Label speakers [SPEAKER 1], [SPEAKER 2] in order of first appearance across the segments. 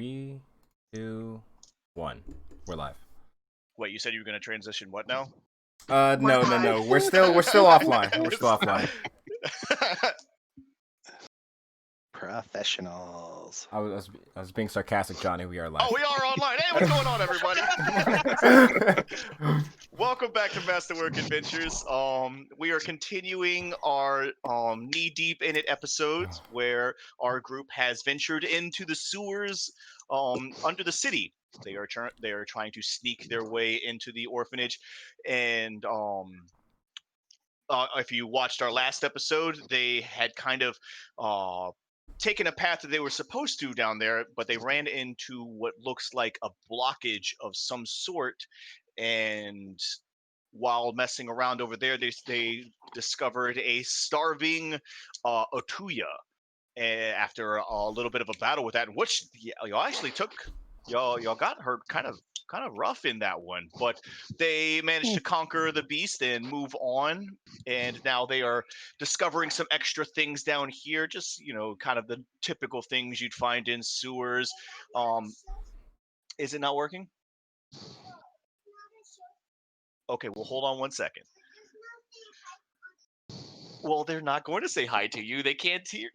[SPEAKER 1] 3, 2, 1. We're live.
[SPEAKER 2] Wait, you said you were going to transition what now?
[SPEAKER 1] No. We're still offline. We're still offline.
[SPEAKER 3] Professionals.
[SPEAKER 1] I was being sarcastic, Johnny. We are live.
[SPEAKER 2] Oh, we are online. Hey, what's going on, everybody? Welcome back to Masterwork Adventures. We are continuing our knee deep in it episodes where our group has ventured into the sewers under the city. They are trying to sneak their way into the orphanage, and if you watched our last episode, they had kind of taken a path that they were supposed to down there, but they ran into what looks like a blockage of some sort. And while messing around over there, they discovered a starving Otuya. And after a little bit of a battle with that, which y'all actually took, y'all got hurt kind of rough in that one, but they managed to conquer the beast and move on. And now they are discovering some extra things down here, just kind of the typical things you'd find in sewers. Is it not working? Okay, well, hold on one second. Well, they're not going to say hi to you. They can't see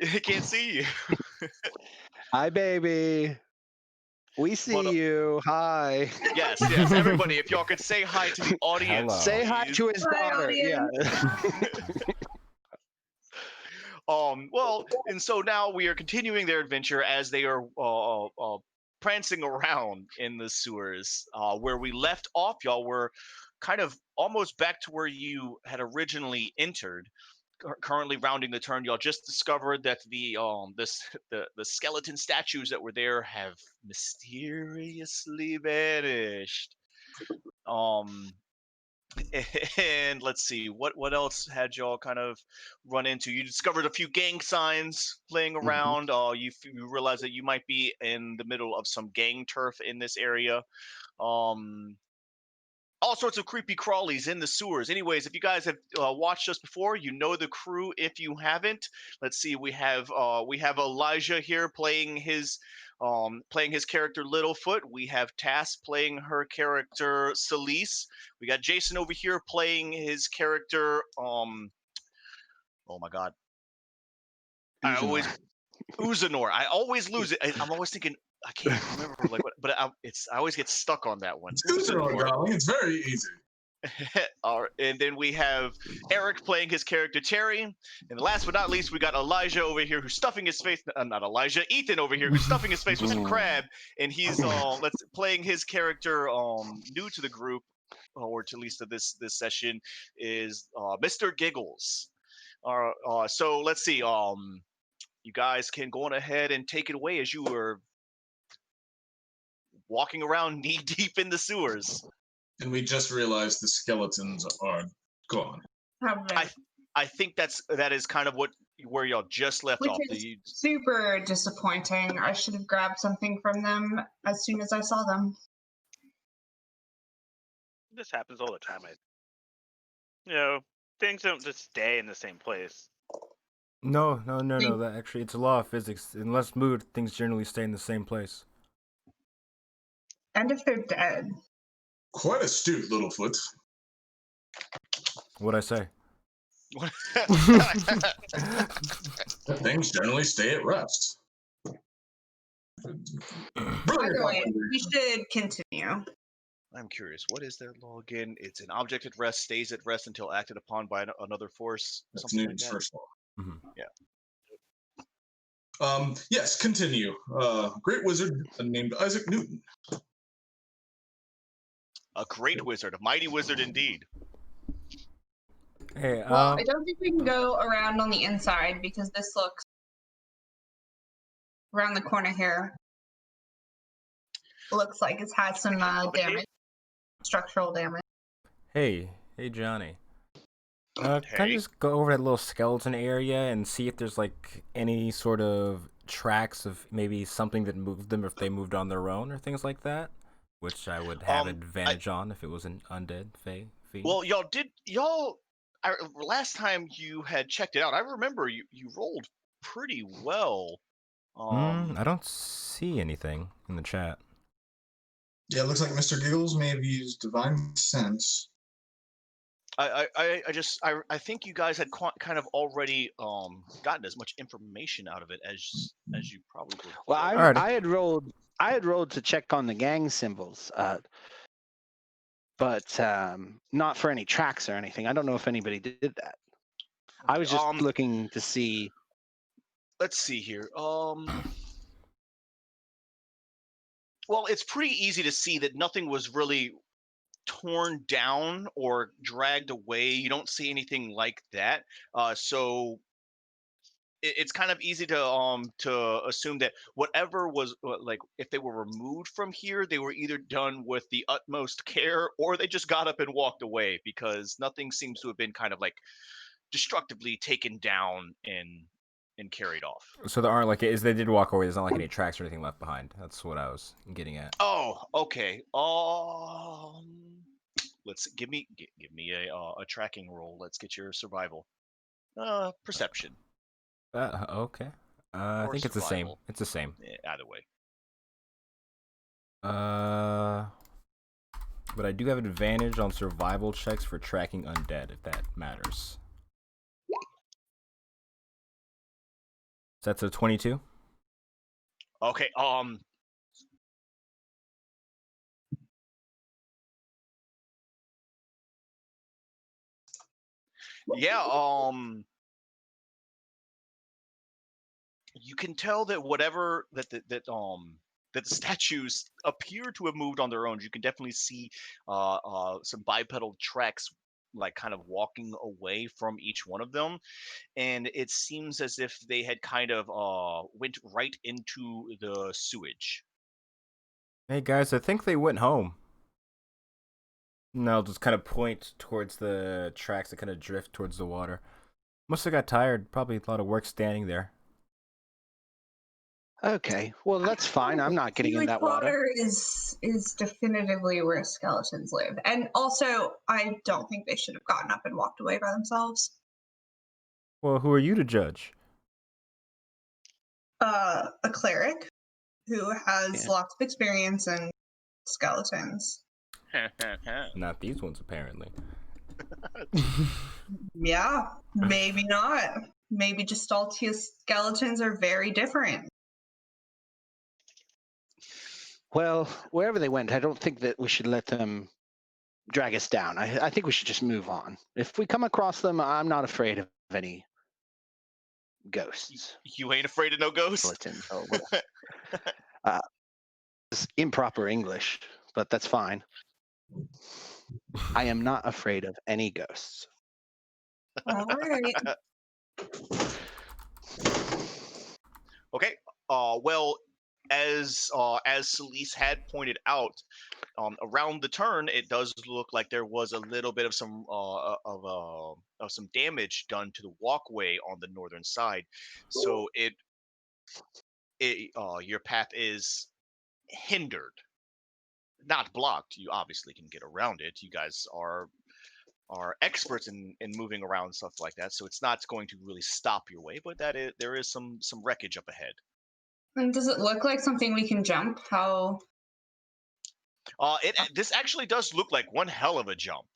[SPEAKER 2] you.
[SPEAKER 3] Hi, baby. We see you. Hi.
[SPEAKER 2] Yes, everybody, if y'all could say hi to the audience.
[SPEAKER 1] Hello.
[SPEAKER 3] Say hi to his daughter. Yeah.
[SPEAKER 2] Well, and so now we are continuing their adventure as they are prancing around in the sewers. Where we left off, y'all were kind of almost back to where you had originally entered. Currently rounding the turn, y'all just discovered that the skeleton statues that were there have mysteriously vanished. And let's see, what else had y'all kind of run into? You discovered a few gang signs playing around. You realize that you might be in the middle of some gang turf in this area. All sorts of creepy crawlies in the sewers. Anyways, if you guys have watched us before, you know the crew. If you haven't, let's see. We have Elijah here playing his character Littlefoot. We have Tass playing her character Celise. We got Jason over here playing his character. Oh my God, Uzanor. I always lose it. I'm always thinking. I can't remember but I always get stuck on that one.
[SPEAKER 4] It's darling. It's very easy.
[SPEAKER 2] And then we have Eric playing his character Terry, and last but not least, we got Elijah over here who's stuffing his face. Not Elijah, Ethan over here who's stuffing his face with some crab, and he's playing his character new to the group, or to at least to this session, is Mr. Giggles. So let's see. You guys can go on ahead and take it away as you were walking around knee deep in the sewers.
[SPEAKER 4] And we just realized the skeletons are gone.
[SPEAKER 2] I think that is kind of where y'all just left off.
[SPEAKER 5] Super disappointing. I should have grabbed something from them as soon as I saw them.
[SPEAKER 6] This happens all the time. Things don't just stay in the same place.
[SPEAKER 1] No. That actually, it's a law of physics. In less mood, things generally stay in the same place.
[SPEAKER 5] And if they're dead.
[SPEAKER 4] Quite astute, Littlefoot.
[SPEAKER 1] What'd I say?
[SPEAKER 4] Things generally stay at rest.
[SPEAKER 5] Either way, we should continue.
[SPEAKER 2] I'm curious. What is their law again? It's an object at rest stays at rest until acted upon by another force.
[SPEAKER 4] That's Newton's first law.
[SPEAKER 1] Mm-hmm.
[SPEAKER 2] Yeah.
[SPEAKER 4] Yes, continue. Great wizard named Isaac Newton.
[SPEAKER 2] A great wizard, a mighty wizard indeed.
[SPEAKER 1] Hey,
[SPEAKER 5] well, I don't think we can go around on the inside because this looks around the corner here. Looks like it's had some damage, structural damage.
[SPEAKER 1] Hey, Johnny. Can I just go over that little skeleton area and see if there's like any sort of tracks of maybe something that moved them, if they moved on their own or things like that? Which I would have advantage on if it was an undead fiend.
[SPEAKER 2] Well, last time you had checked it out, I remember you rolled pretty well
[SPEAKER 1] I don't see anything in the chat.
[SPEAKER 4] Yeah, it looks like Mr. Giggles may have used divine sense.
[SPEAKER 2] I think you guys had kind of already gotten as much information out of it as you probably would.
[SPEAKER 3] Well,
[SPEAKER 1] Alrighty.
[SPEAKER 3] I had rolled to check on the gang symbols, but not for any tracks or anything. I don't know if anybody did that. I was just looking to see.
[SPEAKER 2] Let's see here. Well, it's pretty easy to see that nothing was really torn down or dragged away. You don't see anything like that. So it's kind of easy to assume that whatever was like, if they were removed from here, they were either done with the utmost care or they just got up and walked away, because nothing seems to have been kind of like destructively taken down and carried off.
[SPEAKER 1] So there aren't they did walk away. There's not like any tracks or anything left behind. That's what I was getting at.
[SPEAKER 2] Oh, okay. Let's give me a tracking roll. Let's get your survival. Perception.
[SPEAKER 1] Okay. I think it's the same.
[SPEAKER 2] survival.
[SPEAKER 1] It's the same.
[SPEAKER 2] Either way.
[SPEAKER 1] But I do have an advantage on survival checks for tracking undead, if that matters. So that's a 22.
[SPEAKER 2] Okay. Yeah. You can tell that whatever that the statues appear to have moved on their own. You can definitely see some bipedal tracks, like kind of walking away from each one of them, and it seems as if they had kind of went right into the sewage.
[SPEAKER 1] Hey guys, I think they went home. And I'll just kind of point towards the tracks that kind of drift towards the water. Must have got tired. Probably a lot of work standing there.
[SPEAKER 3] Okay, well that's fine. I'm not getting in that water.
[SPEAKER 5] Is definitively where skeletons live, and also I don't think they should have gotten up and walked away by themselves.
[SPEAKER 1] Well, who are you to judge?
[SPEAKER 5] A cleric who has lots of experience in skeletons.
[SPEAKER 1] Not these ones, apparently.
[SPEAKER 5] Yeah, maybe not. Maybe Gestaltia skeletons are very different.
[SPEAKER 3] Well, wherever they went, I don't think that we should let them drag us down. I think we should just move on. If we come across them, I'm not afraid of any ghosts.
[SPEAKER 2] You ain't afraid of no ghosts?
[SPEAKER 3] Skeletons or whatever. It's improper English, but that's fine. I am not afraid of any ghosts.
[SPEAKER 5] All right.
[SPEAKER 2] Okay. Well, as Celise had pointed out, around the turn, it does look like there was a little bit of some damage done to the walkway on the northern side. So your path is hindered, not blocked. You obviously can get around it. You guys are experts in moving around stuff like that, so it's not going to really stop your way. But there is some wreckage up ahead.
[SPEAKER 5] And does it look like something we can jump? How?
[SPEAKER 2] This actually does look like one hell of a jump.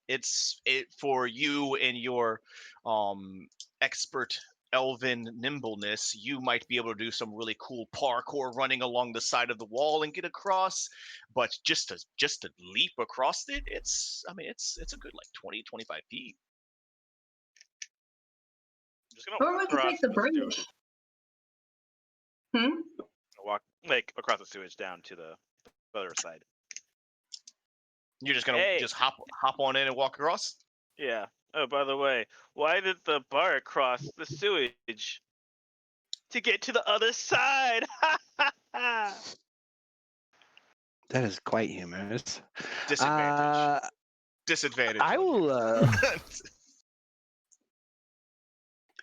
[SPEAKER 2] It's for you and your expert elven nimbleness. You might be able to do some really cool parkour running along the side of the wall and get across. But just to leap across it, it's a good like 20-25 feet.
[SPEAKER 6] I'm just gonna
[SPEAKER 5] Or we
[SPEAKER 6] walk
[SPEAKER 5] could
[SPEAKER 6] across
[SPEAKER 5] take the
[SPEAKER 6] the
[SPEAKER 5] bridge.
[SPEAKER 6] sewage. Walk like across the sewage down to the other side.
[SPEAKER 2] You're just gonna just hop on in and walk across?
[SPEAKER 6] Yeah. Oh, by the way, why did the bar cross the sewage to get to the other side?
[SPEAKER 3] That is quite humorous.
[SPEAKER 2] Disadvantage. Disadvantage.
[SPEAKER 3] I will.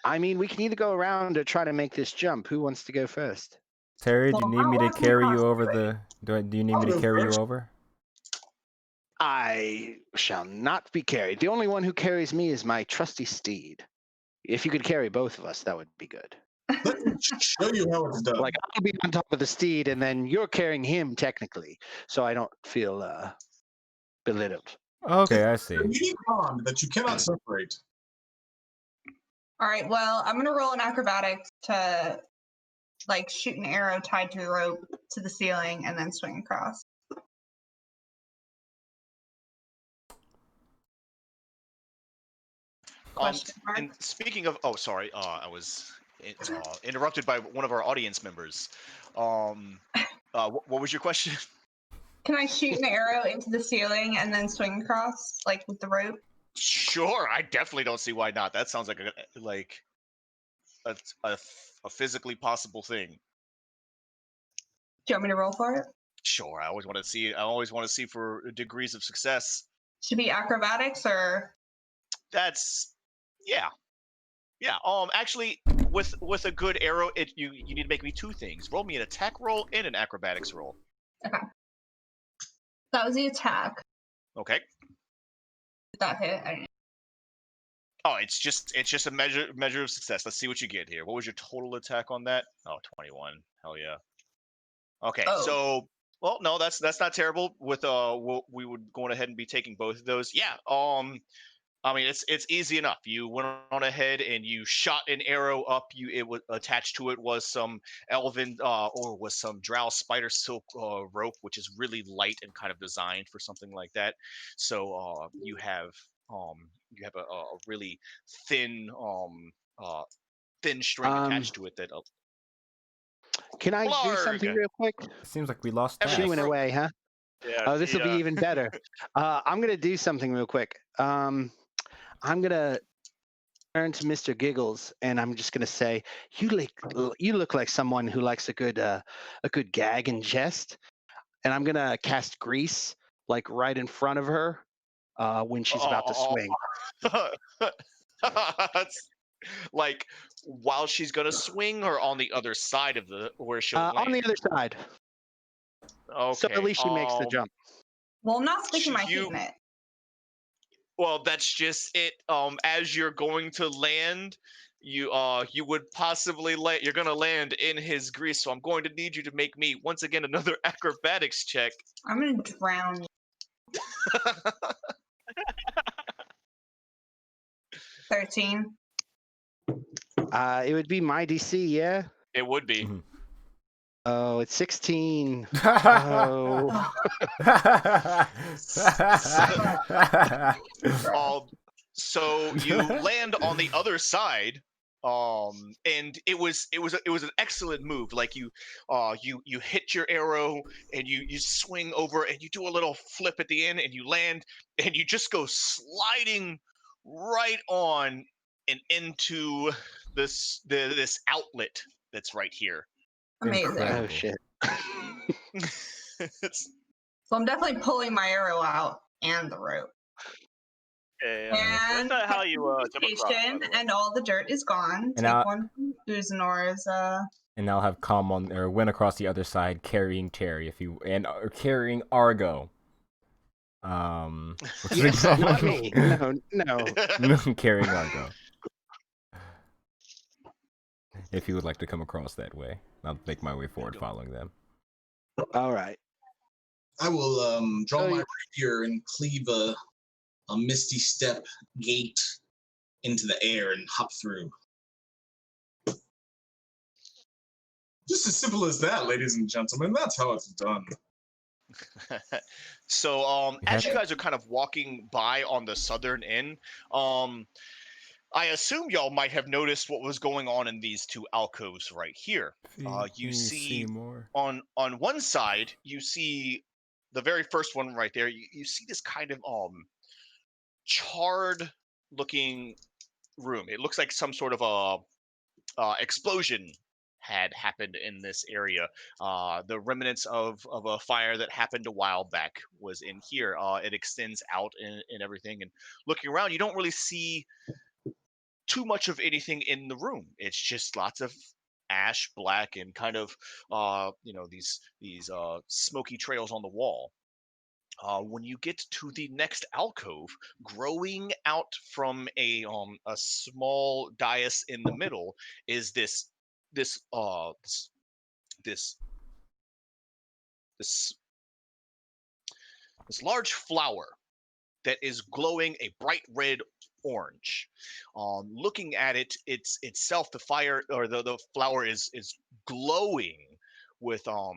[SPEAKER 3] I mean, we can either go around or try to make this jump. Who wants to go first?
[SPEAKER 1] Terry, do you need me to carry you over
[SPEAKER 5] the?
[SPEAKER 1] Do you need me to carry you over?
[SPEAKER 3] I shall not be carried. The only one who carries me is my trusty steed. If you could carry both of us, that would be good.
[SPEAKER 4] Let me show you how it's done.
[SPEAKER 3] Like, I'll be on top of the steed, and then you're carrying him technically, so I don't feel belittled.
[SPEAKER 1] Okay, I see.
[SPEAKER 4] A unique bond that you cannot separate.
[SPEAKER 5] All right, well, I'm gonna roll an acrobatics to like shoot an arrow tied to a rope to the ceiling and then swing across. Question mark.
[SPEAKER 2] And speaking of, oh, sorry, I was interrupted by one of our audience members. What was your question?
[SPEAKER 5] Can I shoot an arrow into the ceiling and then swing across, like with the rope?
[SPEAKER 2] Sure, I definitely don't see why not. That sounds like a physically possible thing.
[SPEAKER 5] Do you want me to roll for it?
[SPEAKER 2] Sure, I always want to see. I always want to see for degrees of success.
[SPEAKER 5] Should be acrobatics or
[SPEAKER 2] That's yeah. Actually, with a good arrow, you need to make me two things. Roll me an attack roll and an acrobatics roll.
[SPEAKER 5] okay. That was the attack.
[SPEAKER 2] Okay.
[SPEAKER 5] Did that hit? I don't know.
[SPEAKER 2] Oh, it's just a measure of success. Let's see what you get here. What was your total attack on that? Oh, 21. Hell yeah. Okay,
[SPEAKER 5] Oh.
[SPEAKER 2] so well, no, that's not terrible. With we would go ahead and be taking both of those. Yeah. I mean, it's easy enough. You went on ahead and you shot an arrow up. It was attached to it was some elven or was some drow spider silk rope, which is really light and kind of designed for something like that. So you have a really thin string attached to it that.
[SPEAKER 3] Can I do
[SPEAKER 2] Blarg!
[SPEAKER 3] something real quick?
[SPEAKER 1] Seems like we lost
[SPEAKER 2] Everything
[SPEAKER 1] that.
[SPEAKER 3] Shooing
[SPEAKER 2] Fro-
[SPEAKER 3] away, huh?
[SPEAKER 6] Yeah.
[SPEAKER 3] Oh, this will be even better. I'm gonna do something real quick. I'm gonna turn to Mr. Giggles, and I'm just gonna say, you look like someone who likes a good gag and jest. And I'm gonna cast grease like right in front of her when she's about to swing.
[SPEAKER 2] That's like while she's gonna swing, or on the other side of where she'll land.
[SPEAKER 3] On the other side.
[SPEAKER 2] Okay.
[SPEAKER 3] So at least she makes the jump.
[SPEAKER 5] Well, I'm not sticking my feet
[SPEAKER 2] You-
[SPEAKER 5] in it.
[SPEAKER 2] Well, that's just it. As you're going to land, you would possibly you're gonna land in his grease. So I'm going to need you to make me once again another acrobatics check.
[SPEAKER 5] I'm gonna drown you. 13.
[SPEAKER 3] It would be my DC, yeah.
[SPEAKER 2] It would be.
[SPEAKER 1] Mhm.
[SPEAKER 3] Oh, it's 16. Oh.
[SPEAKER 2] So you land on the other side, and it was an excellent move. Like you hit your arrow and you swing over and you do a little flip at the end and you land and you just go sliding right on and into this outlet that's right here.
[SPEAKER 5] Amazing.
[SPEAKER 1] Incredible.
[SPEAKER 3] Oh shit.
[SPEAKER 5] So I'm definitely pulling my arrow out and the rope.
[SPEAKER 6] Okay,
[SPEAKER 5] And
[SPEAKER 6] that's not how you jump across. by the way.
[SPEAKER 5] and all the dirt is gone.
[SPEAKER 1] And
[SPEAKER 5] Take one from Uzanor's
[SPEAKER 1] And I'll have Calm on or win across the other side, carrying Terry or carrying Argo.
[SPEAKER 3] Yes, not me. No.
[SPEAKER 1] Carrying Argo. If you would like to come across that way, I'll make my way forward following them.
[SPEAKER 3] All right.
[SPEAKER 4] I will draw
[SPEAKER 3] So
[SPEAKER 4] my
[SPEAKER 3] you-
[SPEAKER 4] rapier and cleave a misty step gate into the air and hop through. Just as simple as that, ladies and gentlemen. That's how it's done.
[SPEAKER 2] So as you
[SPEAKER 1] have-
[SPEAKER 2] guys are kind of walking by on the southern end, I assume y'all might have noticed what was going on in these two alcoves right here. You see
[SPEAKER 1] more.
[SPEAKER 2] on one side, you see the very first one right there. You see this kind of charred looking room. It looks like some sort of a explosion had happened in this area. The remnants of a fire that happened a while back was in here. It extends out and everything. And looking around, you don't really see too much of anything in the room. It's just lots of ash, black, and kind of these smoky trails on the wall. When you get to the next alcove, growing out from a small dais in the middle is this this this this this large flower that is glowing a bright red orange. Looking at it, it's itself, the fire or the flower is glowing with a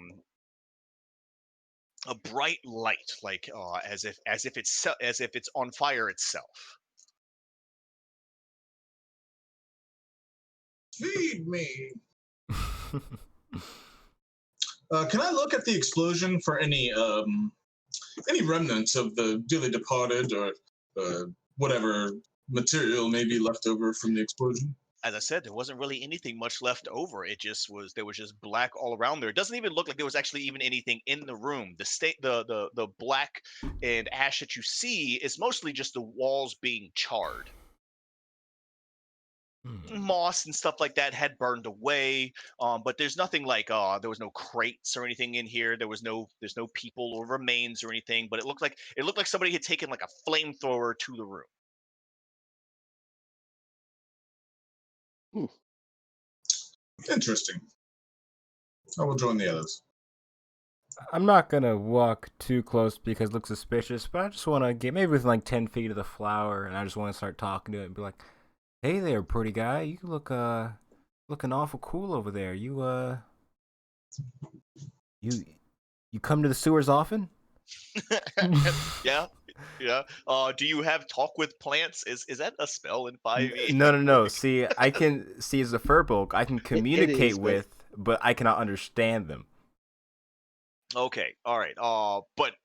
[SPEAKER 2] bright light, like as if it's on fire itself.
[SPEAKER 4] Feed me. Can I look at the explosion for any remnants of the dearly departed or whatever material may be left over from the explosion?
[SPEAKER 2] As I said, there wasn't really anything much left over. There was just black all around there. It doesn't even look like there was actually even anything in the room. The black and ash that you see is mostly just the walls being charred. Moss and stuff like that had burned away, but there's nothing like there was no crates or anything in here. There's no people or remains or anything, but it looked like somebody had taken like a flamethrower to the room.
[SPEAKER 4] Interesting. I will join the others.
[SPEAKER 1] I'm not gonna walk too close because it looks suspicious, but I just want to get maybe within like 10 feet of the flower, and I just want to start talking to it and be like, "Hey there, pretty guy. You look looking awful cool over there. You come to the sewers often?"
[SPEAKER 2] Yeah. Do you have talk with plants? Is that a spell in 5e?
[SPEAKER 1] No. See, I can see as a furbolg, I can communicate
[SPEAKER 3] is,
[SPEAKER 1] with, but I cannot understand them.
[SPEAKER 2] Okay, all right. But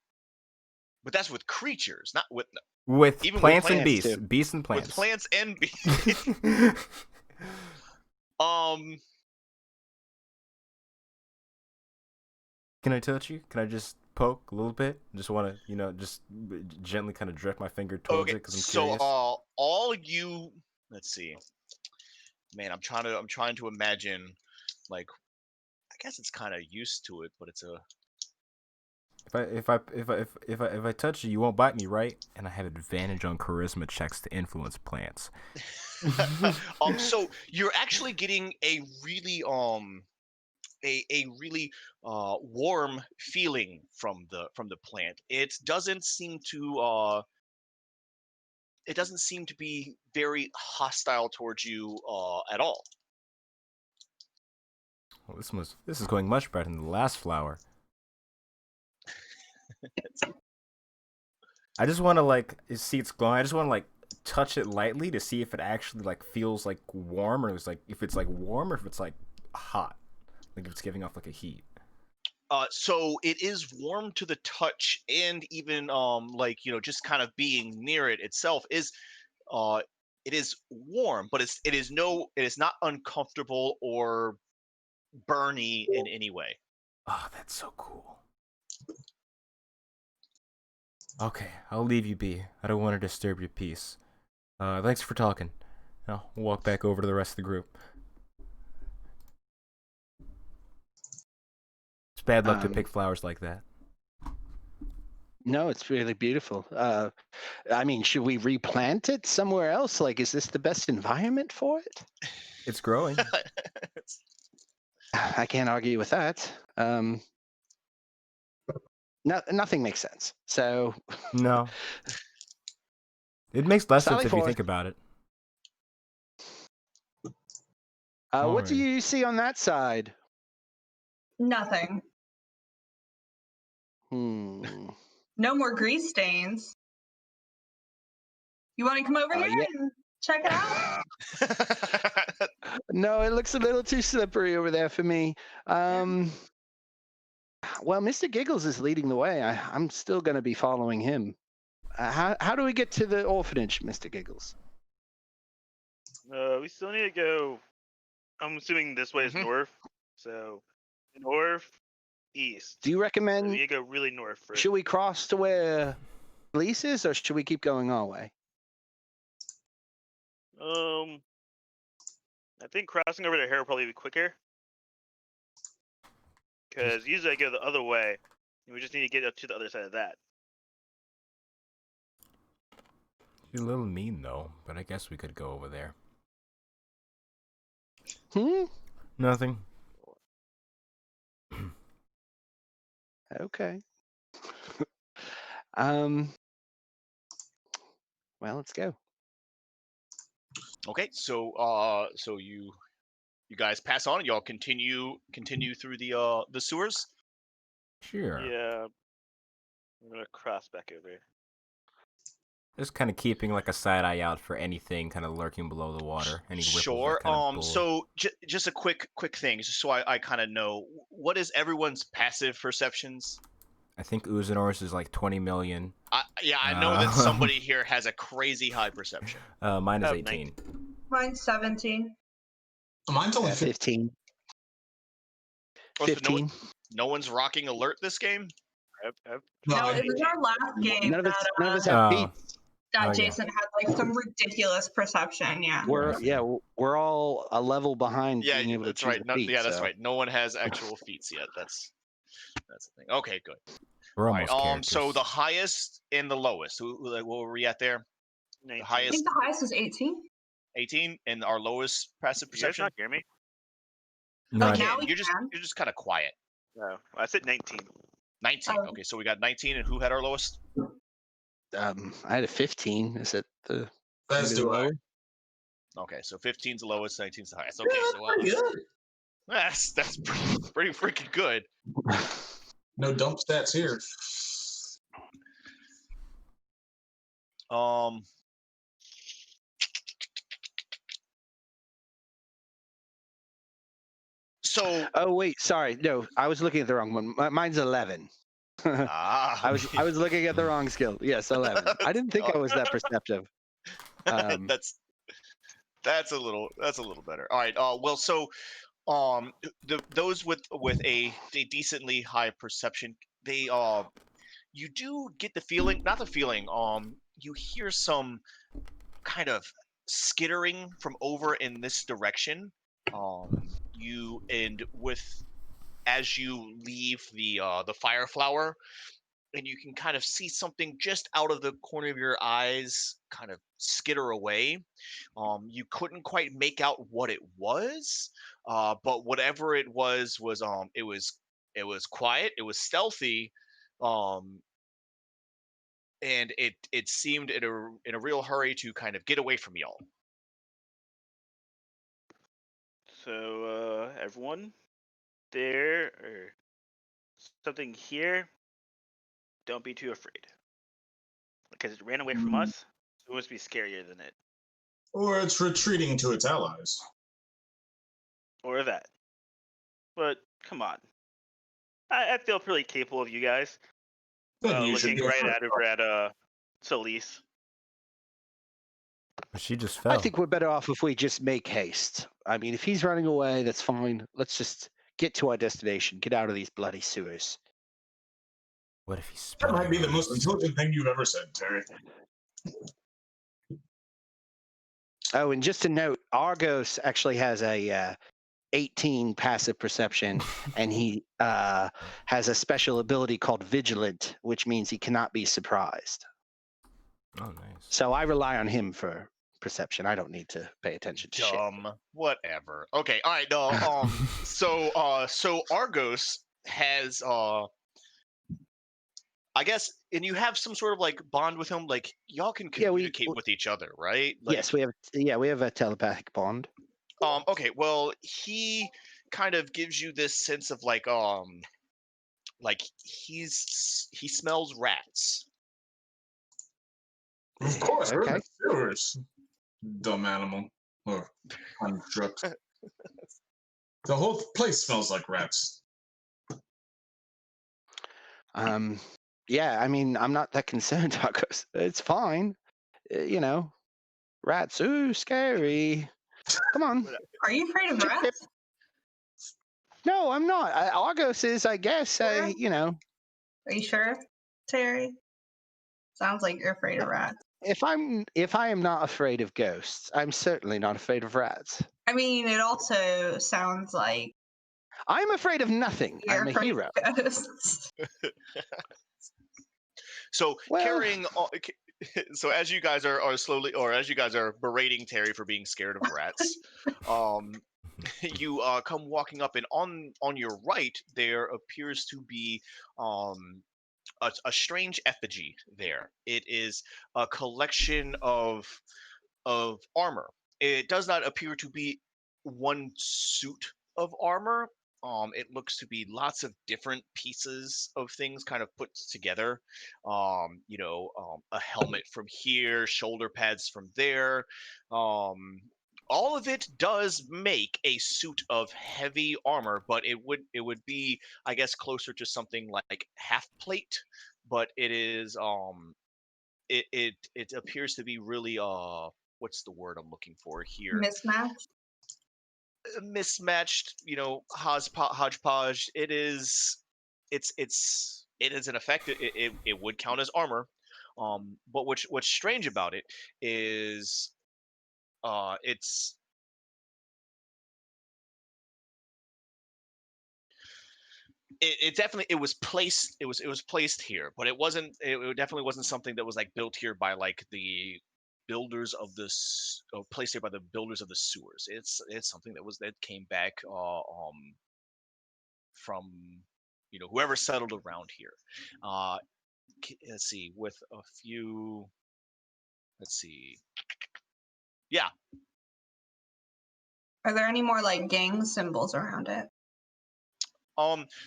[SPEAKER 2] that's with creatures, not with
[SPEAKER 1] With plants and
[SPEAKER 3] plants,
[SPEAKER 1] beasts,
[SPEAKER 3] too.
[SPEAKER 1] beasts and plants.
[SPEAKER 2] with plants and beasts.
[SPEAKER 1] Can I touch you? Can I just poke a little bit? Just want to, just gently kind of direct my finger towards it
[SPEAKER 2] Okay,
[SPEAKER 1] because I'm
[SPEAKER 2] so
[SPEAKER 1] curious.
[SPEAKER 2] all you, let's see, man, I'm trying to imagine, like, I guess it's kind of used to it, but it's a.
[SPEAKER 1] If I touch you, you won't bite me, right? And I have advantage on charisma checks to influence plants.
[SPEAKER 2] So you're actually getting a really a really warm feeling from the plant. It doesn't seem to be very hostile towards you at all.
[SPEAKER 1] Well, this is going much better than the last flower. I just want to see it's glowing. I just want to touch it lightly to see if it actually feels warm, or if it's warm, or if it's hot, if it's giving off a heat.
[SPEAKER 2] So it is warm to the touch, and even just kind of being near it itself is it is warm, but it is not uncomfortable or burny in any way.
[SPEAKER 1] Oh, that's so cool. Okay, I'll leave you be. I don't want to disturb your peace. Thanks for talking. I'll walk back over to the rest of the group. It's bad luck to pick flowers like that.
[SPEAKER 3] No, it's really beautiful. I mean, should we replant it somewhere else? Is this the best environment for it?
[SPEAKER 1] It's growing.
[SPEAKER 3] I can't argue with that. Nothing makes sense. So
[SPEAKER 1] No. It makes less sense
[SPEAKER 3] Sally
[SPEAKER 1] if you
[SPEAKER 3] forth.
[SPEAKER 1] think about it.
[SPEAKER 3] What do
[SPEAKER 1] Alright.
[SPEAKER 3] you see on that side?
[SPEAKER 5] Nothing. No more grease stains. You want to come over here
[SPEAKER 3] yeah.
[SPEAKER 5] and check it out?
[SPEAKER 3] No, it looks a little too slippery over there for me. Well, Mr. Giggles is leading the way. I'm still going to be following him. How do we get to the orphanage, Mr. Giggles?
[SPEAKER 6] We still need to go. I'm assuming this way is north. So north, east.
[SPEAKER 3] Do you
[SPEAKER 6] So
[SPEAKER 3] recommend?
[SPEAKER 6] we need to go really north first.
[SPEAKER 3] Should we cross to where police is, or should we keep going our way?
[SPEAKER 6] I think crossing over to here will probably be quicker. Because usually I go the other way, and we just need to get up to the other side of that.
[SPEAKER 1] You're a little mean though, but I guess we could go over there. Nothing.
[SPEAKER 3] Okay. Well, let's go.
[SPEAKER 2] Okay, so so you guys pass on. Y'all continue through the sewers.
[SPEAKER 1] Sure.
[SPEAKER 6] Yeah. I'm gonna cross back over.
[SPEAKER 1] Just kind of keeping like a side eye out for anything kind of lurking below the water. Any ripples
[SPEAKER 2] Sure.
[SPEAKER 1] that kind of pull.
[SPEAKER 2] So just a quick thing, just so I kind of know, what is everyone's passive perceptions?
[SPEAKER 1] I think Uzanor's is like 20 million.
[SPEAKER 2] Yeah, I know that somebody here has a crazy high perception.
[SPEAKER 1] Mine is
[SPEAKER 6] Oh,
[SPEAKER 1] 18.
[SPEAKER 5] Mine's 17.
[SPEAKER 4] Mine's only
[SPEAKER 3] 15.
[SPEAKER 2] Oh, so
[SPEAKER 3] 15.
[SPEAKER 2] no one's rocking alert this game?
[SPEAKER 5] No,
[SPEAKER 4] I-
[SPEAKER 5] it was our last game
[SPEAKER 3] None of us
[SPEAKER 5] that,
[SPEAKER 3] have beats.
[SPEAKER 5] that
[SPEAKER 1] Oh, yeah.
[SPEAKER 5] Jason had like some ridiculous perception. Yeah.
[SPEAKER 3] We're all a level behind
[SPEAKER 2] Yeah,
[SPEAKER 3] being able to
[SPEAKER 2] that's
[SPEAKER 3] choose
[SPEAKER 2] right.
[SPEAKER 3] a
[SPEAKER 2] No,
[SPEAKER 3] feat,
[SPEAKER 2] yeah, that's
[SPEAKER 3] so.
[SPEAKER 2] right. No one has actual feats yet. That's the thing. Okay, good.
[SPEAKER 1] We're
[SPEAKER 2] All right.
[SPEAKER 1] almost characters.
[SPEAKER 2] So the highest and the lowest. What were we at there?
[SPEAKER 6] 19.
[SPEAKER 5] I
[SPEAKER 2] highest-
[SPEAKER 5] think the highest was 18.
[SPEAKER 2] 18, and our lowest passive
[SPEAKER 6] You guys
[SPEAKER 2] perception.
[SPEAKER 6] not hear me?
[SPEAKER 1] No,
[SPEAKER 5] Oh,
[SPEAKER 1] I-
[SPEAKER 5] now we
[SPEAKER 2] You're
[SPEAKER 5] can.
[SPEAKER 2] just kind of quiet.
[SPEAKER 6] No, I said 19.
[SPEAKER 2] 19.
[SPEAKER 5] Oh.
[SPEAKER 2] Okay, so we got 19, and who had our lowest?
[SPEAKER 3] I had a 15. Is it the
[SPEAKER 4] That's
[SPEAKER 3] maybe the
[SPEAKER 4] do I.
[SPEAKER 3] lower?
[SPEAKER 2] Okay, so 15's the lowest, 19's the highest. Okay,
[SPEAKER 4] Yeah,
[SPEAKER 2] so
[SPEAKER 4] pretty good.
[SPEAKER 2] that's pretty freaking good.
[SPEAKER 4] No dump stats here.
[SPEAKER 2] So
[SPEAKER 3] Oh wait, sorry. No, I was looking at the wrong one. Mine's 11. I was looking at the wrong skill. Yes, 11. I didn't think I was that perceptive.
[SPEAKER 2] That's a little better. All right. Well, so those with a decently high perception, they you do get the feeling, not the feeling, you hear some kind of skittering from over in this direction. You and with as you leave the fire flower, and you can kind of see something just out of the corner of your eyes kind of skitter away. You couldn't quite make out what it was, but whatever it was it was quiet, it was stealthy, um, and it seemed in a real hurry to kind of get away from y'all.
[SPEAKER 6] So, everyone there or something here, don't be too afraid. Because it ran away from us, it must be scarier than it.
[SPEAKER 4] Or it's retreating to its allies.
[SPEAKER 6] Or that. But, come on. I feel pretty capable of you guys.
[SPEAKER 4] Then you should
[SPEAKER 6] Looking
[SPEAKER 4] be
[SPEAKER 6] right
[SPEAKER 4] afraid.
[SPEAKER 6] at over at Solis.
[SPEAKER 1] But she just fell.
[SPEAKER 3] I think we're better off if we just make haste. I mean, if he's running away, that's fine. Let's just get to our destination. Get out of these bloody sewers.
[SPEAKER 1] What if he's
[SPEAKER 4] That might be the
[SPEAKER 1] spilling
[SPEAKER 4] most
[SPEAKER 1] on us?
[SPEAKER 4] intelligent thing you've ever said, Terry.
[SPEAKER 3] Oh, and just a note, Argos actually has a 18 passive perception, and he has a special ability called Vigilant, which means he cannot be surprised.
[SPEAKER 1] Oh, nice.
[SPEAKER 3] So I rely on him for perception. I don't need to pay attention to shit.
[SPEAKER 2] Whatever. Okay. All right. So Argos has I guess, and you have some sort of like bond with him. Like y'all can
[SPEAKER 3] Yeah,
[SPEAKER 2] communicate with each other, right? Like,
[SPEAKER 3] yes, we have a telepathic bond.
[SPEAKER 2] Okay. Well, he kind of gives you this sense of like he smells rats.
[SPEAKER 4] Of course, we're in
[SPEAKER 3] Okay.
[SPEAKER 4] the sewers. Dumb animal. Or construct. The whole place smells like rats.
[SPEAKER 3] Yeah, I mean, I'm not that concerned, Argos. It's fine. Rats, ooh, scary. Come on.
[SPEAKER 5] Are you afraid of
[SPEAKER 3] Chip, chip.
[SPEAKER 5] rats?
[SPEAKER 3] No, I'm not. Argos is, I guess,
[SPEAKER 5] Sure. Are you sure, Terry? Sounds like you're afraid of rats.
[SPEAKER 3] if I am not afraid of ghosts, I'm certainly not afraid of rats.
[SPEAKER 5] I mean, it also sounds like
[SPEAKER 3] I'm afraid of nothing.
[SPEAKER 5] you're
[SPEAKER 3] I'm a
[SPEAKER 5] afraid
[SPEAKER 3] hero.
[SPEAKER 5] of ghosts.
[SPEAKER 2] So
[SPEAKER 3] Well-
[SPEAKER 2] carrying. So as you guys are slowly, or as you guys are berating Terry for being scared of rats, you come walking up, and on your right there appears to be a strange effigy there. It is a collection of armor. It does not appear to be one suit of armor. It looks to be lots of different pieces of things kind of put together. A helmet from here, shoulder pads from there. All of it does make a suit of heavy armor, but it would be, I guess, closer to something like half plate. But it is it appears to be really what's the word I'm looking for here?
[SPEAKER 5] Mismatch.
[SPEAKER 2] Mismatched, hodgepodge. It is an effect. It would count as armor. But what's strange about it is it's it definitely it was placed here, but it definitely wasn't something that was like built here by like the builders of this, or placed here by the builders of the sewers. It's something that came back from whoever settled around here. uh let's see, with a few, let's see, yeah.
[SPEAKER 5] Are there any more like gang symbols around it?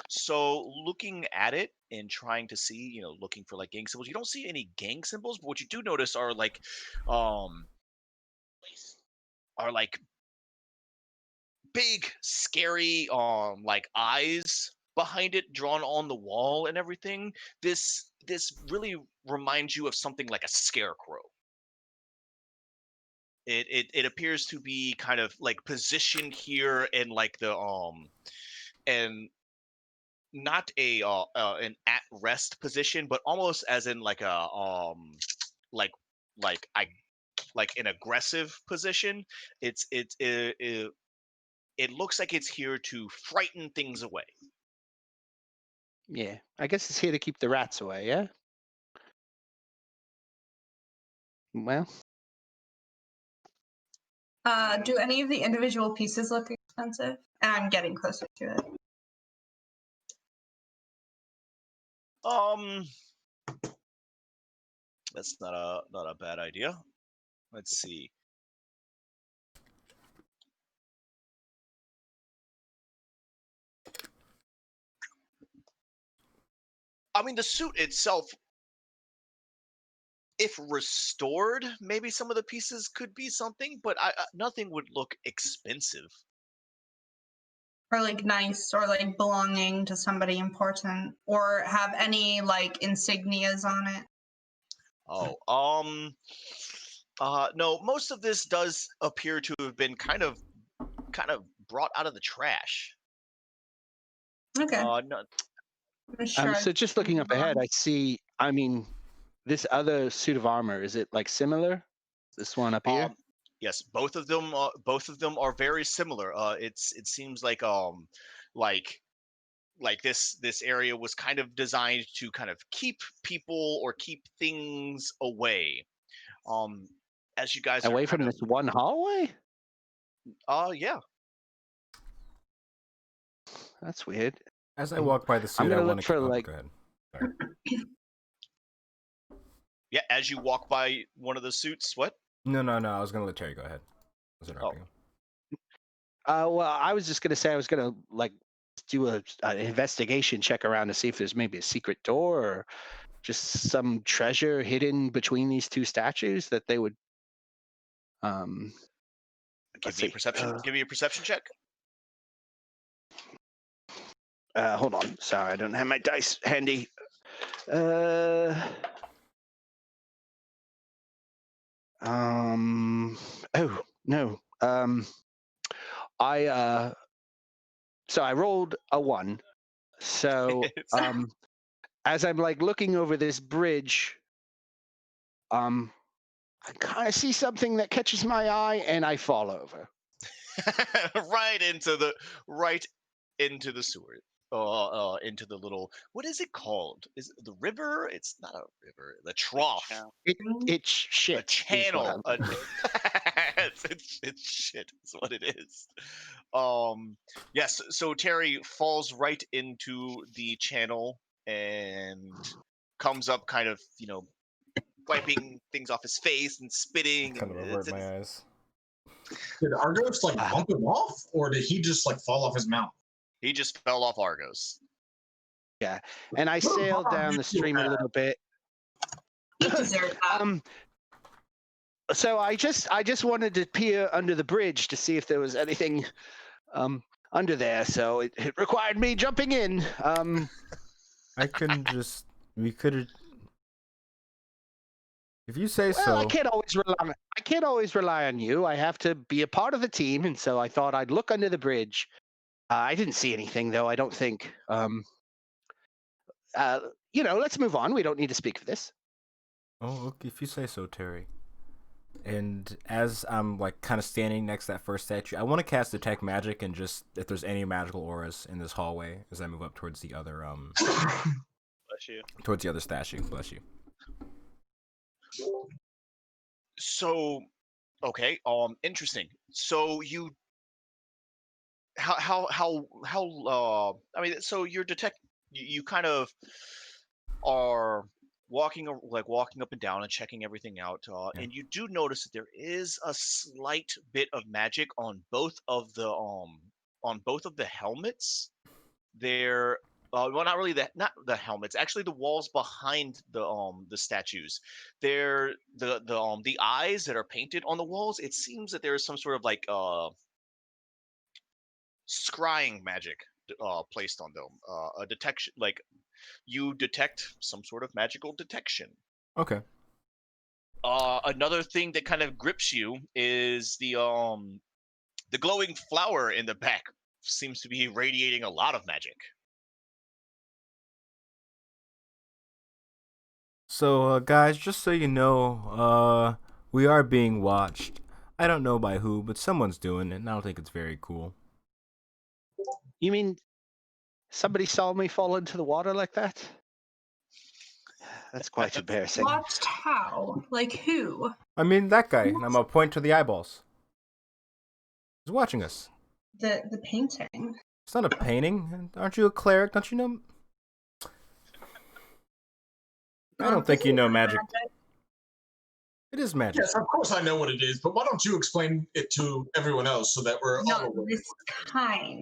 [SPEAKER 2] So looking at it and trying to see, looking for like gang symbols, you don't see any gang symbols, but what you do notice um are like big, scary, like eyes behind it, drawn on the wall and everything. This really reminds you of something like a scarecrow. It appears to be kind of like positioned here in like the and not an at rest position, but almost as in like a like like I like an aggressive position. It looks like it's here to frighten things away.
[SPEAKER 3] Yeah, I guess it's here to keep the rats away. Yeah. Well,
[SPEAKER 5] Do any of the individual pieces look expensive? And I'm getting closer to it.
[SPEAKER 2] Um, that's not a bad idea. Let's see. I mean, the suit itself, if restored, maybe some of the pieces could be something, but nothing would look expensive.
[SPEAKER 5] Or like nice, or like belonging to somebody important, or have any like insignias on it.
[SPEAKER 2] Oh, no. Most of this does appear to have been kind of brought out of the trash.
[SPEAKER 5] Okay.
[SPEAKER 2] No,
[SPEAKER 3] so just looking up ahead, I see. I mean, this other suit of armor, is it like similar? This one up here?
[SPEAKER 2] Yes, both of them. Both of them are very similar. It seems like this area was kind of designed to kind of keep people or keep things away. As you guys are
[SPEAKER 3] Away
[SPEAKER 2] kind
[SPEAKER 3] from
[SPEAKER 2] of,
[SPEAKER 3] this one hallway?
[SPEAKER 2] yeah.
[SPEAKER 3] That's weird.
[SPEAKER 1] As I walk by the
[SPEAKER 3] I'm
[SPEAKER 1] suit, I
[SPEAKER 3] gonna
[SPEAKER 1] want
[SPEAKER 3] look
[SPEAKER 1] to
[SPEAKER 3] for
[SPEAKER 1] go
[SPEAKER 3] like.
[SPEAKER 1] ahead. Sorry.
[SPEAKER 2] Yeah, as you walk by one of the suits, what?
[SPEAKER 1] No. I was gonna let Terry go ahead. I was interrupting him.
[SPEAKER 3] Well, I was just gonna say I was gonna like do an investigation check around to see if there's maybe a secret door or just some treasure hidden between these two statues that they would.
[SPEAKER 2] Give me a perception. Give me a perception check.
[SPEAKER 3] Hold on. Sorry, I don't have my dice handy. Oh no. So I rolled a 1. So as I'm like looking over this bridge, I kind of see something that catches my eye, and I fall over.
[SPEAKER 2] right into the sewer. into the little, what is it called? Is it the river? It's not a river. The trough.
[SPEAKER 3] It's shit.
[SPEAKER 2] A channel. It's shit. Is what it is. Yes. So Terry falls right into the channel and comes up, kind of, wiping things off his face and spitting.
[SPEAKER 1] Kind of avert my eyes.
[SPEAKER 4] Did Argos bump him off, or did he just fall off his mount?
[SPEAKER 2] He just fell off Argos.
[SPEAKER 3] Yeah, and I sailed down the stream a little bit.
[SPEAKER 5] You deserve that.
[SPEAKER 3] So I just wanted to peer under the bridge to see if there was anything under there. So it required me jumping in.
[SPEAKER 1] We could. If you say
[SPEAKER 3] Well,
[SPEAKER 1] so.
[SPEAKER 3] I can't always rely on you. I have to be a part of the team, and so I thought I'd look under the bridge. I didn't see anything, though. I don't think. Let's move on. We don't need to speak for this.
[SPEAKER 1] Oh, okay, if you say so, Terry. And as I'm kind of standing next to that first statue, I want to cast Detect Magic and just if there's any magical auras in this hallway as I move up towards the other
[SPEAKER 6] Bless you.
[SPEAKER 1] Towards the other statue. Bless you.
[SPEAKER 2] So, okay, interesting. So you, how I mean, so you're you kind of are walking up and down and checking everything out, and you do notice that there is a slight bit of magic on both of the helmets. They're well, not really not the helmets. Actually, the walls behind the statues. They're the eyes that are painted on the walls. It seems that there is some sort of scrying magic placed on them. A detection, you detect some sort of magical detection.
[SPEAKER 1] Okay.
[SPEAKER 2] Another thing that kind of grips you is the glowing flower in the back seems to be radiating a lot of magic.
[SPEAKER 1] So, guys, just so you know, we are being watched. I don't know by who, but someone's doing it, and I don't think it's very cool.
[SPEAKER 3] You mean somebody saw me fall into the water like that? That's quite embarrassing.
[SPEAKER 5] Watched how? Like who?
[SPEAKER 1] I mean, that guy, and I'm gonna point to the eyeballs. He's watching us.
[SPEAKER 5] The painting.
[SPEAKER 1] It's not a painting. Aren't you a cleric? Don't you know? I don't think you know magic. It is magic.
[SPEAKER 4] Yes, of course I know what it is, but why don't you explain it to everyone else so that we're all
[SPEAKER 5] Not
[SPEAKER 4] aware?
[SPEAKER 5] this kind.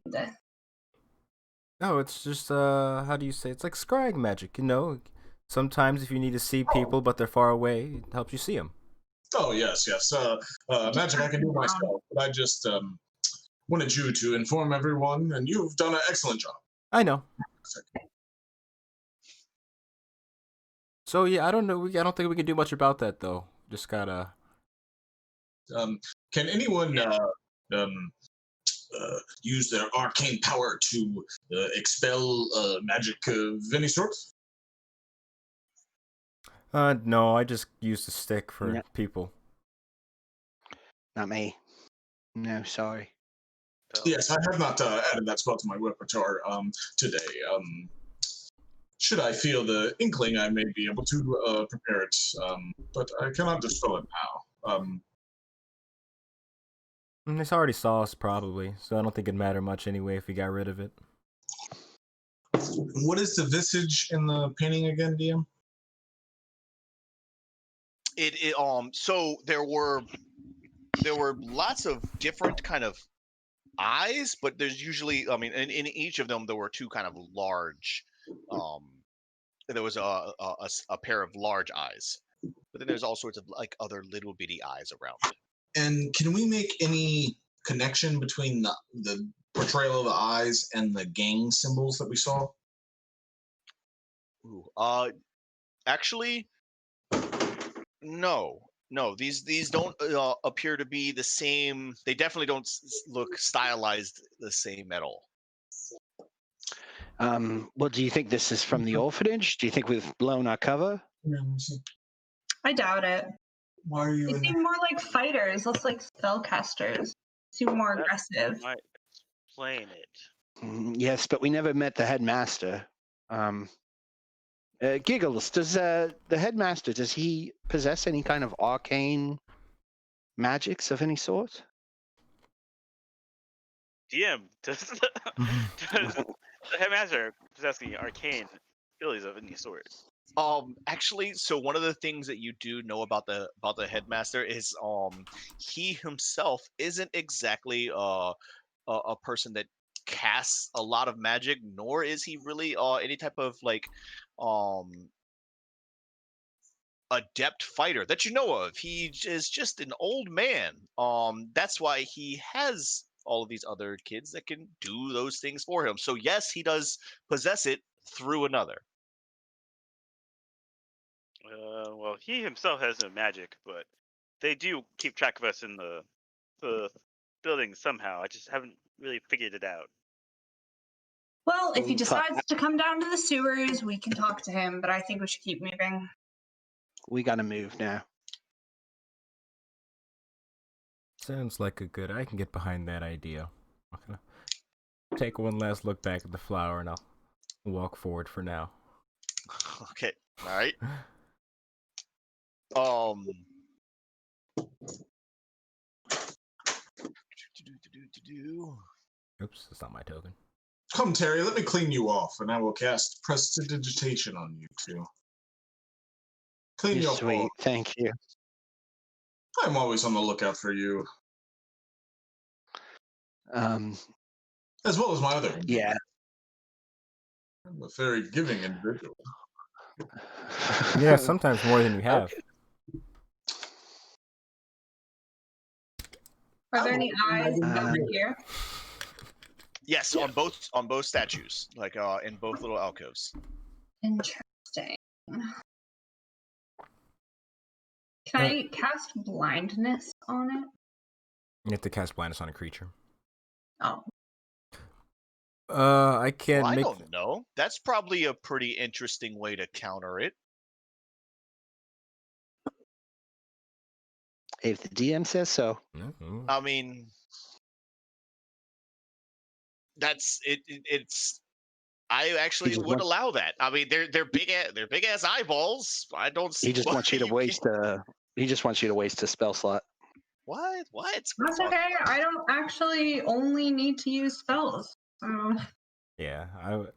[SPEAKER 1] No, it's just how do you say? It's like scrying magic, Sometimes if you need to see people but they're far away, it helps you see them.
[SPEAKER 4] Oh yes. Magic I can do myself, but I just wanted you to inform everyone, and you've done an excellent job.
[SPEAKER 1] I know. So yeah, I don't know. I don't think we can do much about that though. Just gotta.
[SPEAKER 4] Can anyone use their arcane power to expel magic of any sort?
[SPEAKER 1] No, I just used a stick for people.
[SPEAKER 3] Not me. No, sorry.
[SPEAKER 4] Yes, I have not added that spell to my repertoire today. Should I feel the inkling, I may be able to prepare it, but I cannot dispel it now.
[SPEAKER 1] They already saw us probably, so I don't think it'd matter much anyway if we got rid of it.
[SPEAKER 4] What is the visage in the painting again, DM?
[SPEAKER 2] So there were lots of different kind of eyes, but there's usually, I mean, in each of them there were two kind of large, there was a pair of large eyes, but then there's all sorts of other little bitty eyes around.
[SPEAKER 4] And can we make any connection between the portrayal of the eyes and the gang symbols that we saw?
[SPEAKER 2] Ooh, actually, no. These don't appear to be the same. They definitely don't look stylized the same at all.
[SPEAKER 3] Well, do you think this is from the orphanage? Do you think we've blown our cover?
[SPEAKER 5] I doubt it.
[SPEAKER 4] Why are you?
[SPEAKER 5] They seem more like fighters, less like spellcasters. Seem more aggressive.
[SPEAKER 6] Might explain it.
[SPEAKER 3] Yes, but we never met the headmaster. Giggles, does the headmaster, does he possess any kind of arcane magics of any sort?
[SPEAKER 6] DM, does the headmaster possess any arcane abilities of any sort?
[SPEAKER 2] Actually, so one of the things that you do know about the headmaster is he himself isn't exactly a person that casts a lot of magic, nor is he really any type of like um adept fighter that you know of. He is just an old man. That's why he has all of these other kids that can do those things for him. So yes, he does possess it through another.
[SPEAKER 6] Well, he himself has no magic, but they do keep track of us in the building somehow. I just haven't really figured it out.
[SPEAKER 5] Well, if he
[SPEAKER 3] Fuck.
[SPEAKER 5] decides to come down to the sewers, we can talk to him, but I think we should keep moving.
[SPEAKER 3] We gotta move now.
[SPEAKER 1] Sounds like a good. I can get behind that idea. I'm gonna take one last look back at the flower, and I'll walk forward for now.
[SPEAKER 2] Okay. All right. Um.
[SPEAKER 1] Oops, that's not my token.
[SPEAKER 4] Come, Terry, let me clean you off, and I will cast Prestidigitation on you too. Clean
[SPEAKER 3] You're
[SPEAKER 4] you off.
[SPEAKER 3] sweet. Thank you.
[SPEAKER 4] I'm always on the lookout for you, as well as my other.
[SPEAKER 3] Yeah.
[SPEAKER 4] I'm a very giving individual.
[SPEAKER 1] Yeah, sometimes more than you have.
[SPEAKER 3] Okay.
[SPEAKER 5] Are there any eyes over here?
[SPEAKER 2] Yes, on both statues, like in both little alcoves.
[SPEAKER 5] Interesting. Can I cast blindness on it?
[SPEAKER 1] You have to cast blindness on a creature.
[SPEAKER 5] Oh.
[SPEAKER 1] I can't
[SPEAKER 2] Well, I
[SPEAKER 1] make.
[SPEAKER 2] don't know. That's probably a pretty interesting way to counter it.
[SPEAKER 3] If the DM says so.
[SPEAKER 1] Mm-hmm.
[SPEAKER 2] I mean, that's it. It's. I actually would allow that. I mean, they're big ass eyeballs. I don't see.
[SPEAKER 3] He just
[SPEAKER 2] why
[SPEAKER 3] wants you to waste a. He just wants you to waste a spell slot.
[SPEAKER 2] What?
[SPEAKER 5] That's okay. I don't actually only need to use spells.
[SPEAKER 1] Yeah,
[SPEAKER 5] I'm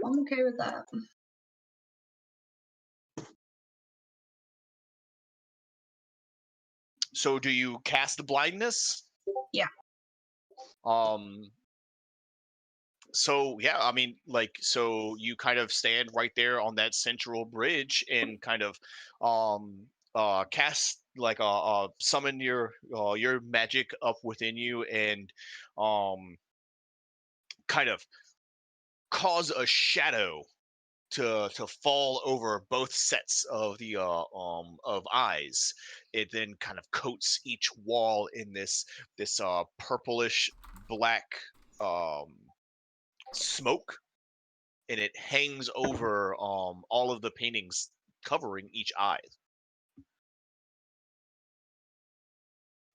[SPEAKER 5] okay with that.
[SPEAKER 2] So, do you cast blindness?
[SPEAKER 5] Yeah.
[SPEAKER 2] So yeah, I mean, like, so you kind of stand right there on that central bridge and kind of cast like summon your magic up within you and kind of cause a shadow to fall over both sets of the of eyes. It then kind of coats each wall in this purplish black um smoke, and it hangs over all of the paintings covering each eye.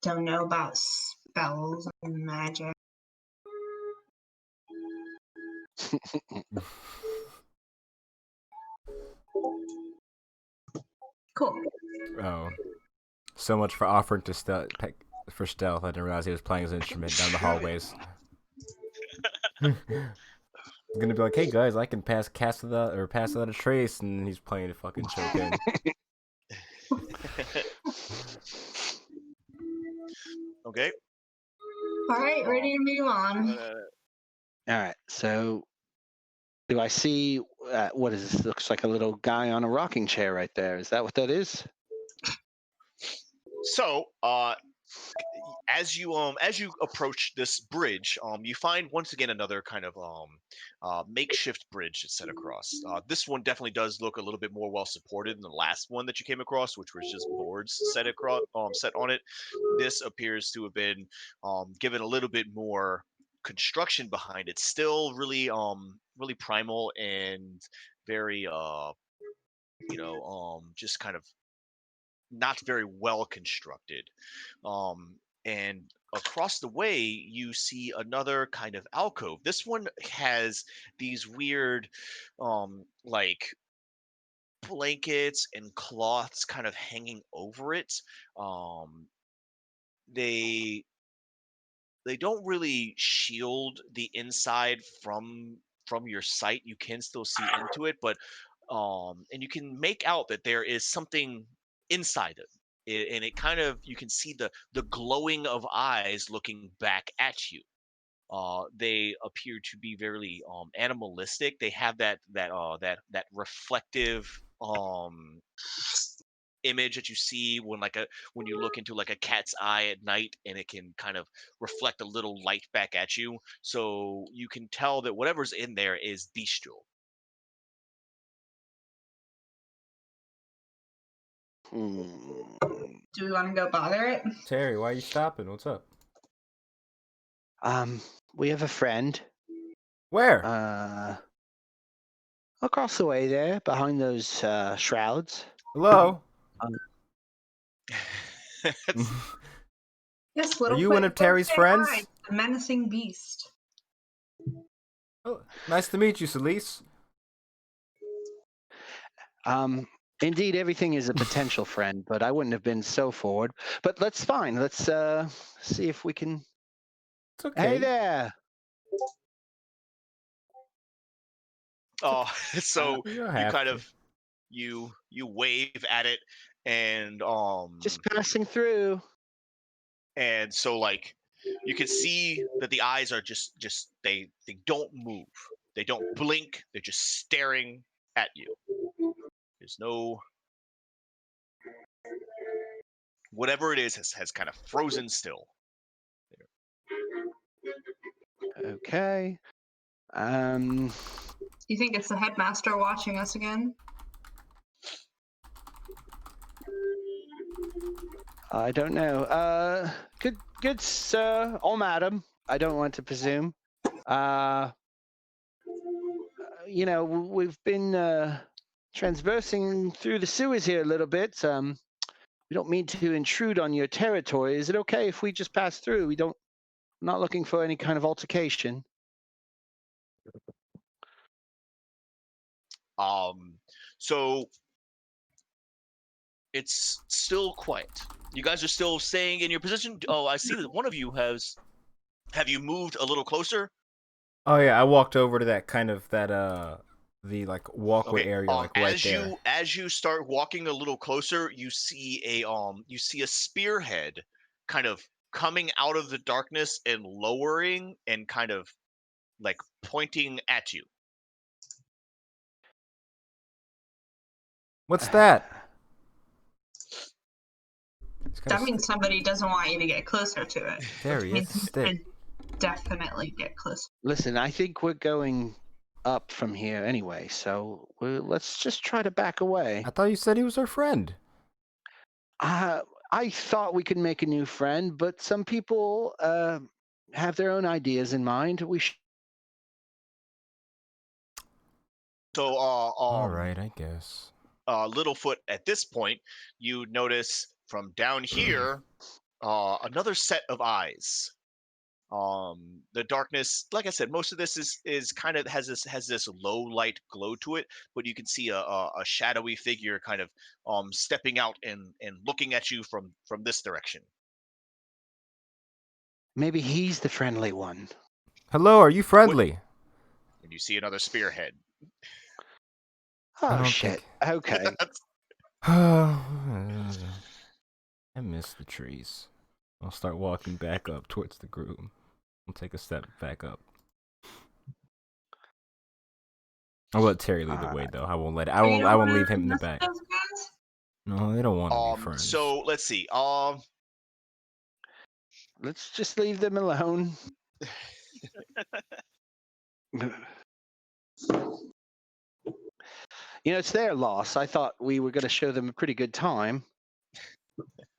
[SPEAKER 5] Don't know about spells and magic. Cool.
[SPEAKER 1] Oh, so much for offering to stealth. I didn't realize he was playing his instrument down the hallways. He's gonna be like, "Hey guys, I can pass without a trace," and he's playing a fucking Chopin.
[SPEAKER 2] Okay.
[SPEAKER 5] All right, ready to move on.
[SPEAKER 3] All right. So, do I see what is this? Looks like a little guy on a rocking chair right there. Is that what that is?
[SPEAKER 2] So, as you approach this bridge, you find once again another kind of makeshift bridge that's set across. This one definitely does look a little bit more well supported than the last one that you came across, which was just boards set across set on it. This appears to have been given a little bit more construction behind it. Still really primal and very just kind of not very well constructed. and across the way you see another kind of alcove. This one has these weird like blankets and cloths kind of hanging over it. um they they don't really shield the inside from your sight. You can still see into it, but and you can make out that there is something inside it, and it kind of, you can see the glowing of eyes looking back at you. They appear to be very animalistic. They have that reflective image that you see when you look into like a cat's eye at night, and it can kind of reflect a little light back at you, so you can tell that whatever's in there is bestial.
[SPEAKER 5] Do we want to go bother it?
[SPEAKER 1] Terry, why are you stopping? What's up?
[SPEAKER 3] We have a friend.
[SPEAKER 1] Where?
[SPEAKER 3] Across the way there, behind those shrouds.
[SPEAKER 1] Hello?
[SPEAKER 2] It's-
[SPEAKER 5] Yes,
[SPEAKER 1] Are
[SPEAKER 5] little
[SPEAKER 1] you one of Terry's friends?
[SPEAKER 5] A menacing beast.
[SPEAKER 1] Oh, nice to meet you, Celise.
[SPEAKER 3] Indeed, everything is a potential friend, but I wouldn't have been so forward. But that's fine. Let's see if we can.
[SPEAKER 1] It's okay.
[SPEAKER 3] Hey there.
[SPEAKER 2] so
[SPEAKER 1] You don't
[SPEAKER 2] you
[SPEAKER 1] have
[SPEAKER 2] kind
[SPEAKER 1] to.
[SPEAKER 2] of you wave at it, and
[SPEAKER 3] Just passing through.
[SPEAKER 2] and so like you can see that the eyes are just they don't move, they don't blink, they're just staring at you. There's no, whatever it is has kind of frozen still.
[SPEAKER 3] Okay.
[SPEAKER 5] You think it's the headmaster watching us again?
[SPEAKER 3] I don't know. Good sir or madam. I don't want to presume. We've been transversing through the sewers here a little bit. We don't mean to intrude on your territory. Is it okay if we just pass through? Not looking for any kind of altercation.
[SPEAKER 2] So it's still quiet. You guys are still staying in your position. Oh, I see that one of you have you moved a little closer?
[SPEAKER 1] Oh yeah, I walked over to the like walkway
[SPEAKER 2] Okay.
[SPEAKER 1] area, like right
[SPEAKER 2] as
[SPEAKER 1] there.
[SPEAKER 2] as you start walking a little closer, you see a spearhead kind of coming out of the darkness and lowering and kind of like pointing at you.
[SPEAKER 1] What's that?
[SPEAKER 5] That means somebody doesn't want you to get closer to it.
[SPEAKER 1] Terry,
[SPEAKER 5] Means
[SPEAKER 1] it's a
[SPEAKER 5] you
[SPEAKER 1] stick.
[SPEAKER 5] should definitely get closer.
[SPEAKER 3] Listen, I think we're going up from here anyway, so let's just try to back away.
[SPEAKER 1] I thought you said he was our friend.
[SPEAKER 3] I thought we could make a new friend, but some people have their own ideas in mind.
[SPEAKER 2] So
[SPEAKER 1] All right, I guess.
[SPEAKER 2] Littlefoot, at this point, you notice from down here another set of eyes. The darkness, like I said, most of this is kind of has this low light glow to it, but you can see a shadowy figure kind of stepping out and looking at you from this direction.
[SPEAKER 3] Maybe he's the friendly one.
[SPEAKER 1] Hello, are you friendly?
[SPEAKER 2] And you see another spearhead.
[SPEAKER 3] Oh shit. Okay.
[SPEAKER 1] I miss the trees. I'll start walking back up towards the group. I'll take a step back up. I'll let Terry lead the way, though. I won't let. I won't leave him in the back. No, they don't want to be friends.
[SPEAKER 2] So let's see.
[SPEAKER 3] Let's just leave them alone. It's their loss. I thought we were going to show them a pretty good time.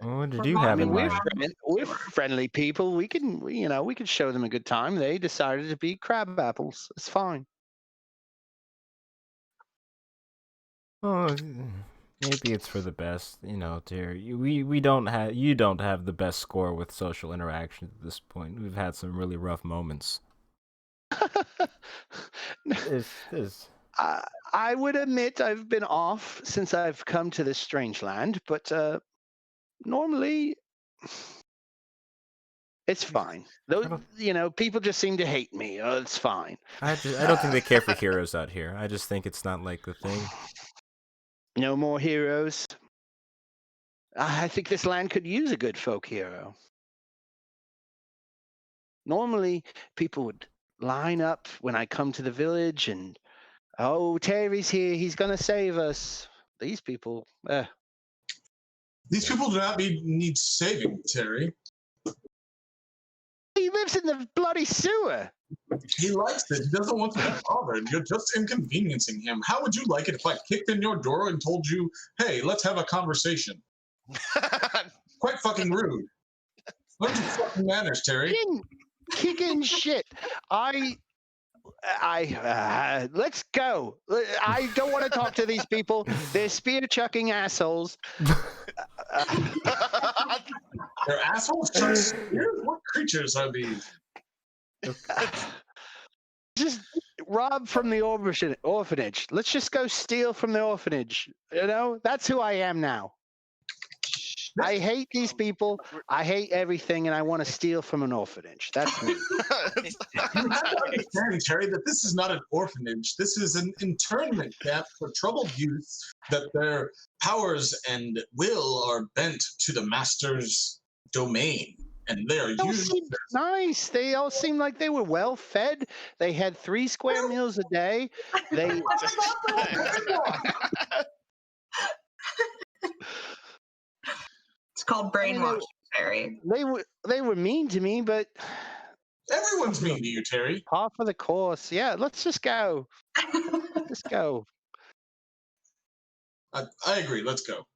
[SPEAKER 1] What did you have in mind?
[SPEAKER 3] We're friendly people. We could show them a good time. They decided to be crab apples. It's fine.
[SPEAKER 1] Oh, Maybe it's for the best, dear. We don't have you don't have the best score with social interaction at this point. We've had some really rough moments. This.
[SPEAKER 3] I would admit I've been off since I've come to this strange land, but normally it's fine. Though people just seem to hate me. It's fine.
[SPEAKER 1] I don't think they care for heroes out here. I just think it's not like the thing.
[SPEAKER 3] No more heroes. I think this land could use a good folk hero. Normally, people would line up when I come to the village and, oh, Terry's here. He's going to save us. These people,
[SPEAKER 4] These people do not need saving, Terry.
[SPEAKER 3] He lives in the bloody sewer.
[SPEAKER 4] He likes it. He doesn't want to be bothered. You're just inconveniencing him. How would you like it if I kicked in your door and told you, hey, let's have a conversation? Quite fucking rude. Learn some fucking manners, Terry.
[SPEAKER 3] Kicking shit. Let's go. I don't want to talk to these people. They're spear chucking assholes.
[SPEAKER 4] They're assholes? What creatures are these?
[SPEAKER 3] Just rob from the orphanage. Let's just go steal from the orphanage. That's who I am now. I hate these people. I hate everything, and I want to steal from an orphanage. That's me.
[SPEAKER 4] You have to understand, Terry, that this is not an orphanage. This is an internment camp for troubled youths that their powers and will are bent to the master's domain. And they are used.
[SPEAKER 3] Nice. They all seemed like they were well fed. They had 3 square meals a day. They.
[SPEAKER 5] It's called brainwashing, Terry.
[SPEAKER 3] They were mean to me, but
[SPEAKER 4] everyone's mean to you, Terry.
[SPEAKER 3] Par for the course. Yeah, let's just go. Let's go.
[SPEAKER 4] I agree. Let's go.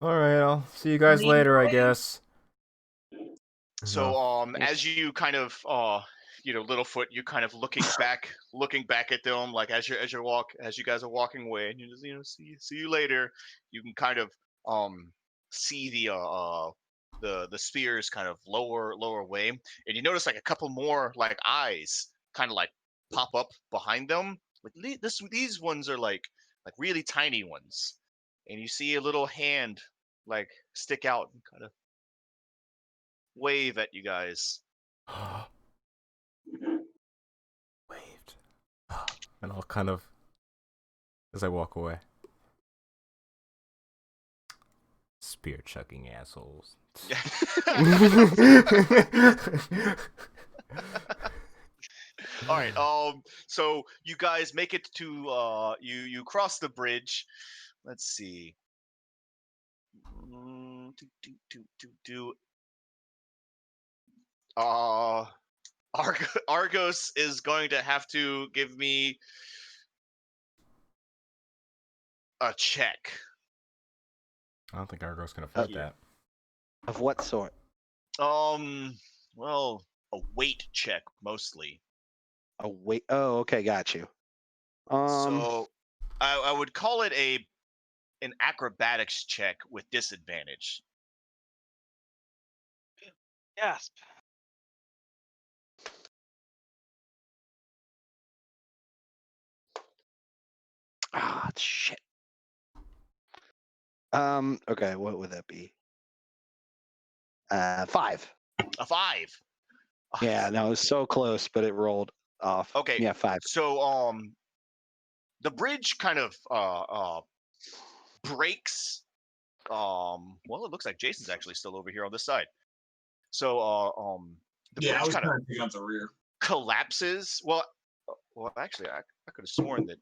[SPEAKER 1] All right, I'll see you guys later, I guess.
[SPEAKER 2] So, as you kind of, Littlefoot, you kind of looking back at them, like as you guys are walking away, and you just, see you later. You can kind of, see the spears kind of lower away, and you notice like a couple more like eyes kind of like pop up behind them. Like these ones are like really tiny ones, and you see a little hand like stick out and kind of wave at you guys.
[SPEAKER 1] Waved. And I'll kind of, as I walk away. Spear chucking assholes.
[SPEAKER 2] All right. So you guys make it to you cross the bridge. Let's see. Argos is going to have to give me a check.
[SPEAKER 1] I don't think Argos can afford that.
[SPEAKER 3] Of what sort?
[SPEAKER 2] Well, a weight check mostly.
[SPEAKER 3] A weight? Oh, okay, got you.
[SPEAKER 2] So I would call it an acrobatics check with disadvantage.
[SPEAKER 6] Gasp.
[SPEAKER 3] Ah, shit. Okay, what would that be? 5.
[SPEAKER 2] A 5.
[SPEAKER 3] Yeah, no, it was so close, but it rolled off.
[SPEAKER 2] Okay.
[SPEAKER 3] Yeah, 5.
[SPEAKER 2] So the bridge kind of breaks. Well, it looks like Jason's actually still over here on this side. So the
[SPEAKER 4] I
[SPEAKER 2] bridge
[SPEAKER 4] was
[SPEAKER 2] kind of
[SPEAKER 4] taking out the rear.
[SPEAKER 2] collapses. Well, actually, I could have sworn that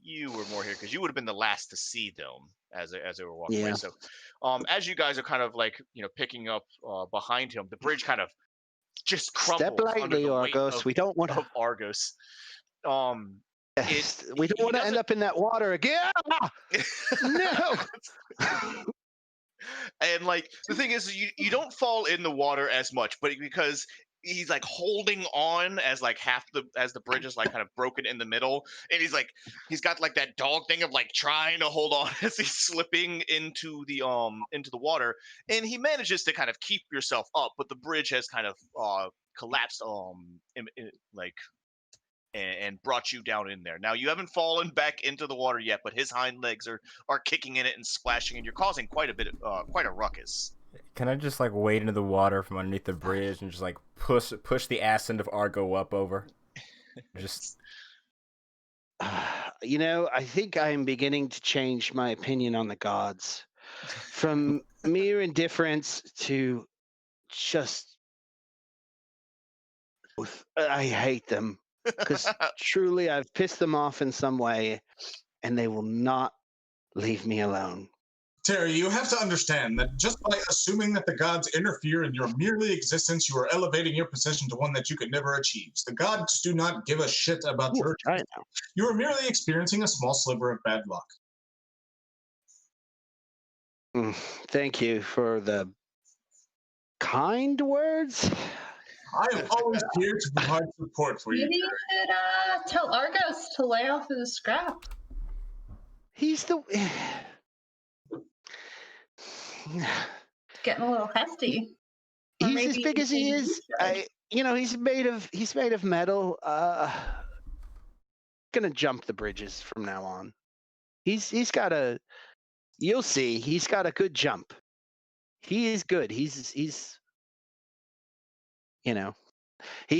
[SPEAKER 2] you were more here because you would have been the last to see them as they were walking away. So, as you guys are kind of like picking up behind him, the bridge kind of just crumbles.
[SPEAKER 3] Step lightly,
[SPEAKER 2] under the
[SPEAKER 3] Argos. We don't want
[SPEAKER 2] of Argos.
[SPEAKER 3] Yes, we don't want to end up in that water again. No.
[SPEAKER 2] And like the thing is, you don't fall in the water as much, but because he's like holding on as like as the bridge is like kind of broken in the middle, and he's got like that dog thing of like trying to hold on as he's slipping into the water, and he manages to kind of keep yourself up, but the bridge has kind of collapsed like and brought you down in there. Now you haven't fallen back into the water yet, but his hind legs are kicking in it and splashing, and you're causing quite a ruckus.
[SPEAKER 1] Can I just like wade into the water from underneath the bridge and just like push the ass end of Argo up over? Just
[SPEAKER 3] I think I am beginning to change my opinion on the gods from mere indifference to just I hate them because truly I've pissed them off in some way and they will not leave me alone.
[SPEAKER 4] Terry, you have to understand that just by assuming that the gods interfere in your merely existence, you are elevating your position to one that you could never achieve. The gods do not give a shit about your
[SPEAKER 3] I know.
[SPEAKER 4] You are merely experiencing a small sliver of bad luck.
[SPEAKER 3] Thank you for the kind words.
[SPEAKER 4] I am always here to provide support for you.
[SPEAKER 5] Maybe you should tell Argos to lay off of the scrap.
[SPEAKER 3] He's the
[SPEAKER 5] Getting a little hefty. Or
[SPEAKER 3] he's as
[SPEAKER 5] maybe
[SPEAKER 3] big as he is. He's made of metal. Gonna jump the bridges from now on. He's got a. You'll see. He's got a good jump. He is good. He's he's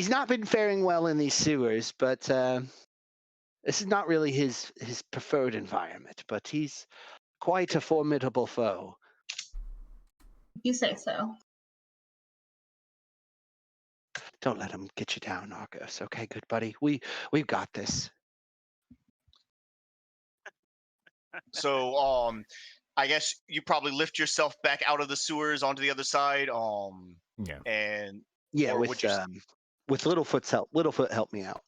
[SPEAKER 3] not been faring well in these sewers, but this is not really his preferred environment. But he's quite a formidable foe.
[SPEAKER 5] You say so.
[SPEAKER 3] Don't let him get you down, Argos. Okay, good buddy. We've got this.
[SPEAKER 2] So I guess you probably lift yourself back out of the sewers onto the other side.
[SPEAKER 1] Yeah.
[SPEAKER 2] And
[SPEAKER 3] Yeah,
[SPEAKER 2] or
[SPEAKER 3] with
[SPEAKER 2] would you
[SPEAKER 3] Littlefoot's help. Littlefoot help me out.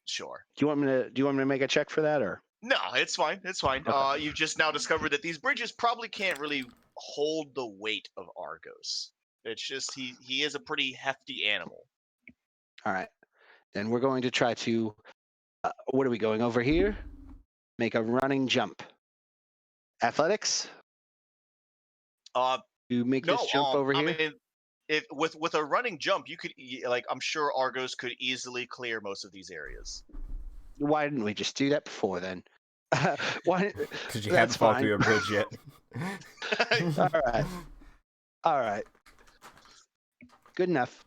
[SPEAKER 2] sure.
[SPEAKER 3] Do you want me to make a check for that or?
[SPEAKER 2] No, it's fine. It's fine.
[SPEAKER 3] Okay.
[SPEAKER 2] You've just now discovered that these bridges probably can't really hold the weight of Argos. It's just he is a pretty hefty animal.
[SPEAKER 3] All right. Then we're going to try to. What are we going over here? Make a running jump. Athletics. You make
[SPEAKER 2] No,
[SPEAKER 3] this jump over here.
[SPEAKER 2] I mean, if with a running jump, you could I'm sure Argos could easily clear most of these areas.
[SPEAKER 3] Why didn't we just do that before then? Why?
[SPEAKER 1] Because you haven't fallen through a bridge yet.
[SPEAKER 3] All right. Good enough.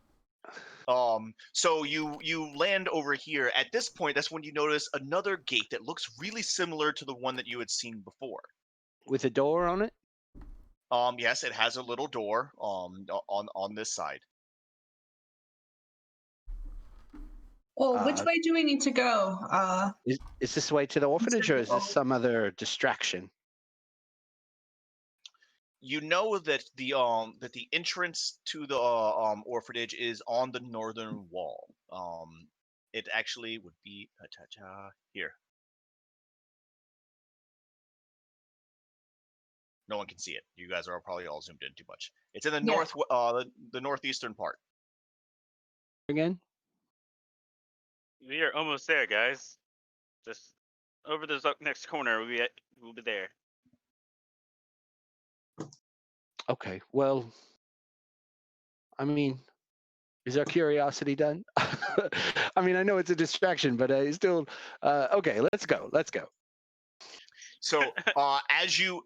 [SPEAKER 2] So you land over here. At this point, that's when you notice another gate that looks really similar to the one that you had seen before.
[SPEAKER 3] With a door on it?
[SPEAKER 2] Yes, it has a little door on this side.
[SPEAKER 5] Well, which way do we need to go?
[SPEAKER 3] Is this way to the orphanage or is this some other distraction?
[SPEAKER 2] You know that the entrance to the orphanage is on the northern wall. It actually would be here. No one can see it. You guys are probably all zoomed in too much. It's in the the northeastern part.
[SPEAKER 3] Again?
[SPEAKER 6] We are almost there, guys. Just over the next corner. We'll be there.
[SPEAKER 3] Okay. Well, I mean, is our curiosity done? I mean, I know it's a distraction, but I still. Okay, let's go. Let's go.
[SPEAKER 2] So as you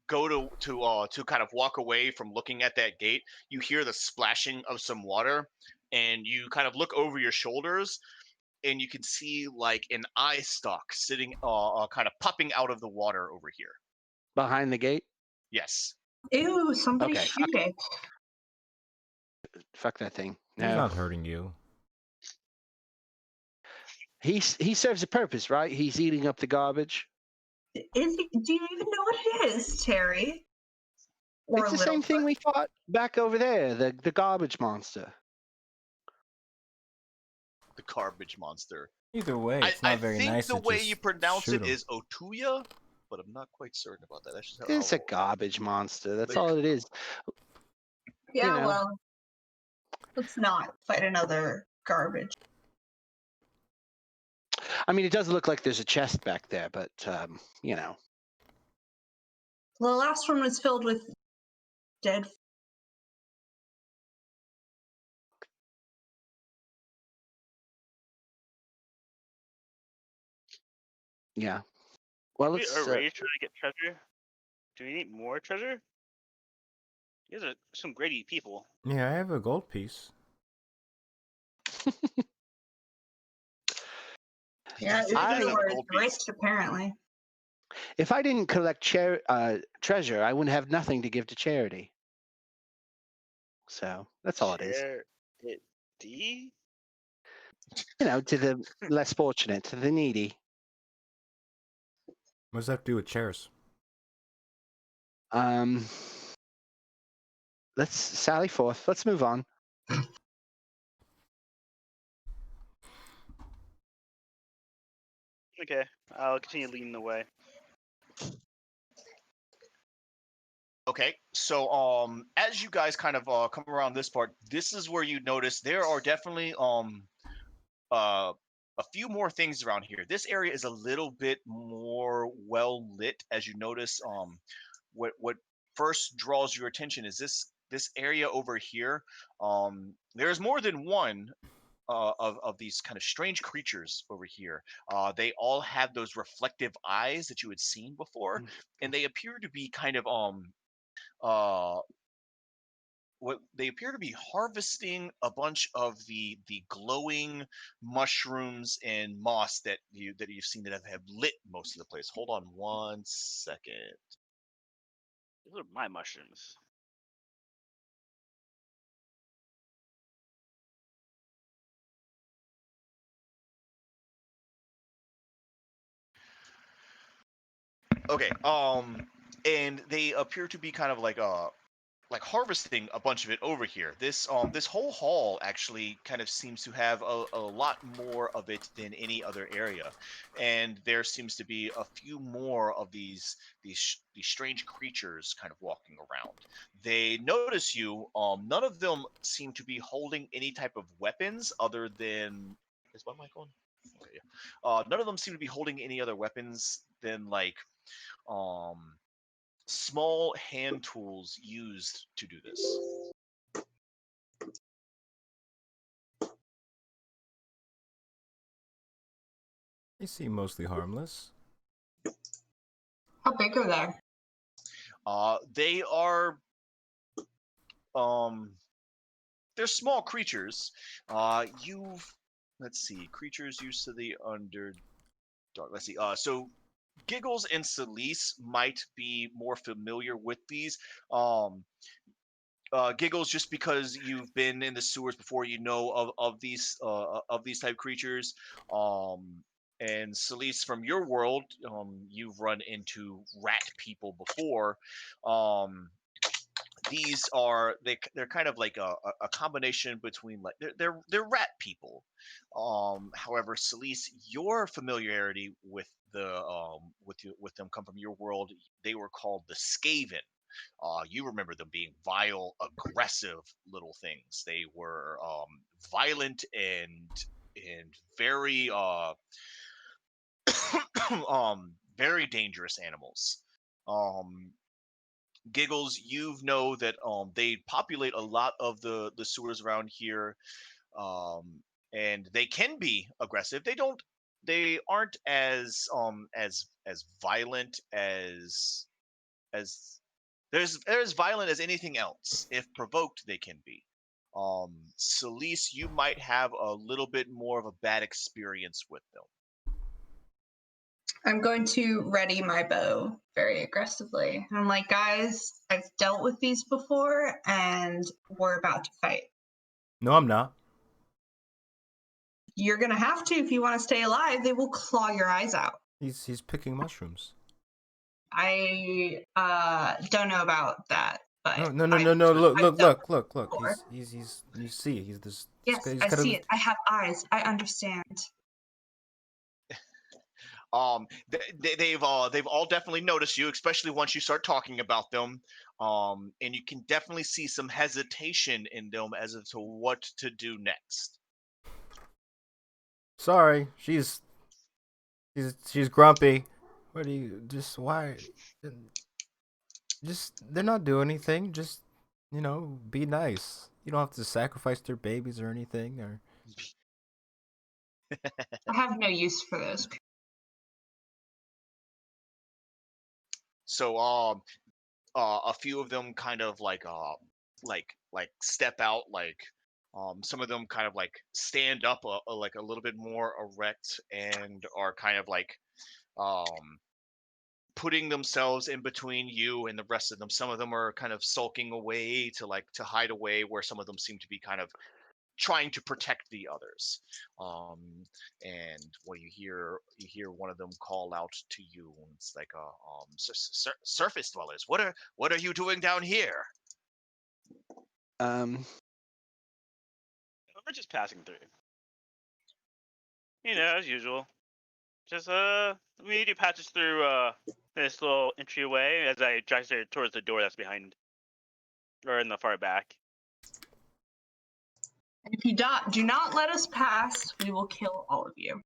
[SPEAKER 2] go to kind of walk away from looking at that gate, you hear the splashing of some water, and you kind of look over your shoulders, and you can see like an eye stalk sitting kind of popping out of the water over here.
[SPEAKER 3] Behind the gate?
[SPEAKER 2] Yes.
[SPEAKER 5] Ew, somebody
[SPEAKER 3] Okay.
[SPEAKER 5] shoot it.
[SPEAKER 3] Fuck that thing.
[SPEAKER 1] He's
[SPEAKER 3] No.
[SPEAKER 1] not hurting you.
[SPEAKER 3] He serves a purpose, right? He's eating up the garbage.
[SPEAKER 5] Do you even know what it is, Terry? Or
[SPEAKER 3] It's the same thing we fought back over there, the garbage monster.
[SPEAKER 2] The garbage monster.
[SPEAKER 1] Either way, it's not very nice.
[SPEAKER 2] I think the way
[SPEAKER 1] just
[SPEAKER 2] you pronounce
[SPEAKER 1] shoot
[SPEAKER 2] it
[SPEAKER 1] him.
[SPEAKER 2] is Otuya, but I'm not quite certain about that. That's just how
[SPEAKER 3] It's a
[SPEAKER 2] I'll-
[SPEAKER 3] garbage monster. That's all it is.
[SPEAKER 5] Yeah,
[SPEAKER 3] you know.
[SPEAKER 5] well, Let's not fight another garbage.
[SPEAKER 3] I mean, it does look like there's a chest back there, but you know.
[SPEAKER 5] The last one was filled with dead.
[SPEAKER 3] Yeah. Well,
[SPEAKER 6] We
[SPEAKER 3] let's.
[SPEAKER 6] are trying to get treasure. Do we need more treasure? You guys are some greedy people.
[SPEAKER 1] Yeah, I have a gold piece.
[SPEAKER 5] Yeah,
[SPEAKER 2] I-
[SPEAKER 5] you were rich apparently.
[SPEAKER 3] If I didn't collect treasure, I wouldn't have nothing to give to charity. So that's all it is.
[SPEAKER 6] D?
[SPEAKER 3] You know, to the less fortunate, to the needy.
[SPEAKER 1] What does that have to do with chairs?
[SPEAKER 3] Let's sally forth. Let's move on.
[SPEAKER 6] Okay, I'll continue leading the way.
[SPEAKER 2] Okay, so as you guys kind of come around this part, this is where you notice there are definitely a few more things around here. This area is a little bit more well lit, as you notice. What first draws your attention is this area over here. There's more than one of these kind of strange creatures over here. They all have those reflective eyes that you had seen before, and they appear to be kind of uh what they appear to be harvesting a bunch of the glowing mushrooms and moss that you've seen that have lit most of the place. Hold on one second.
[SPEAKER 6] Those are my mushrooms.
[SPEAKER 2] Okay, and they appear to be kind of like harvesting a bunch of it over here. This whole hall actually kind of seems to have a lot more of it than any other area, and there seems to be a few more of these strange creatures kind of walking around. They notice you. None of them seem to be holding any type of weapons other than. Is my mic on? Okay, yeah. None of them seem to be holding any other weapons than like um small hand tools used to do this.
[SPEAKER 1] They seem mostly harmless.
[SPEAKER 5] How big are they?
[SPEAKER 2] They are they're small creatures. Let's see, creatures used to the Underdark. Let's see. So Giggles and Celise might be more familiar with these. Giggles, just because you've been in the sewers before, you know of these type creatures. And Celise, from your world, you've run into rat people before. These are they're kind of like a combination between like they're rat people. However, Celise, your familiarity with with them come from your world. They were called the Skaven. You remember them being vile, aggressive little things. They were violent and very very dangerous animals. Um, Giggles, you know that they populate a lot of the sewers around here, um, and they can be aggressive. They aren't as violent as they're as violent as anything else. If provoked, they can be. Celise, you might have a little bit more of a bad experience with them.
[SPEAKER 5] I'm going to ready my bow very aggressively. I'm like, guys, I've dealt with these before, and we're about to fight.
[SPEAKER 1] No, I'm not.
[SPEAKER 5] You're gonna have to if you want to stay alive. They will claw your eyes out.
[SPEAKER 1] He's picking mushrooms.
[SPEAKER 5] I don't know about that, but
[SPEAKER 1] No. Look. He's you see, he's this.
[SPEAKER 5] Yes,
[SPEAKER 1] he's
[SPEAKER 5] I
[SPEAKER 1] got
[SPEAKER 5] see it. I have eyes. I understand.
[SPEAKER 2] they've all definitely noticed you, especially once you start talking about them. And you can definitely see some hesitation in them as to what to do next.
[SPEAKER 1] Sorry, she's grumpy. What do you just why? Just they're not doing anything. Just be nice. You don't have to sacrifice their babies or anything. Or
[SPEAKER 5] I have no use for those.
[SPEAKER 2] So a few of them kind of like step out, like some of them kind of like stand up like a little bit more erect and are kind of like um putting themselves in between you and the rest of them. Some of them are kind of sulking away to hide away, where some of them seem to be kind of trying to protect the others. And well, you hear one of them call out to you, and it's like surface dwellers, what are you doing down here?
[SPEAKER 3] Um,
[SPEAKER 6] We're just passing through. As usual. Just we need to patch us through this little entryway as I drive towards the door that's behind or in the far back.
[SPEAKER 5] If you do not let us pass, we will kill all of you.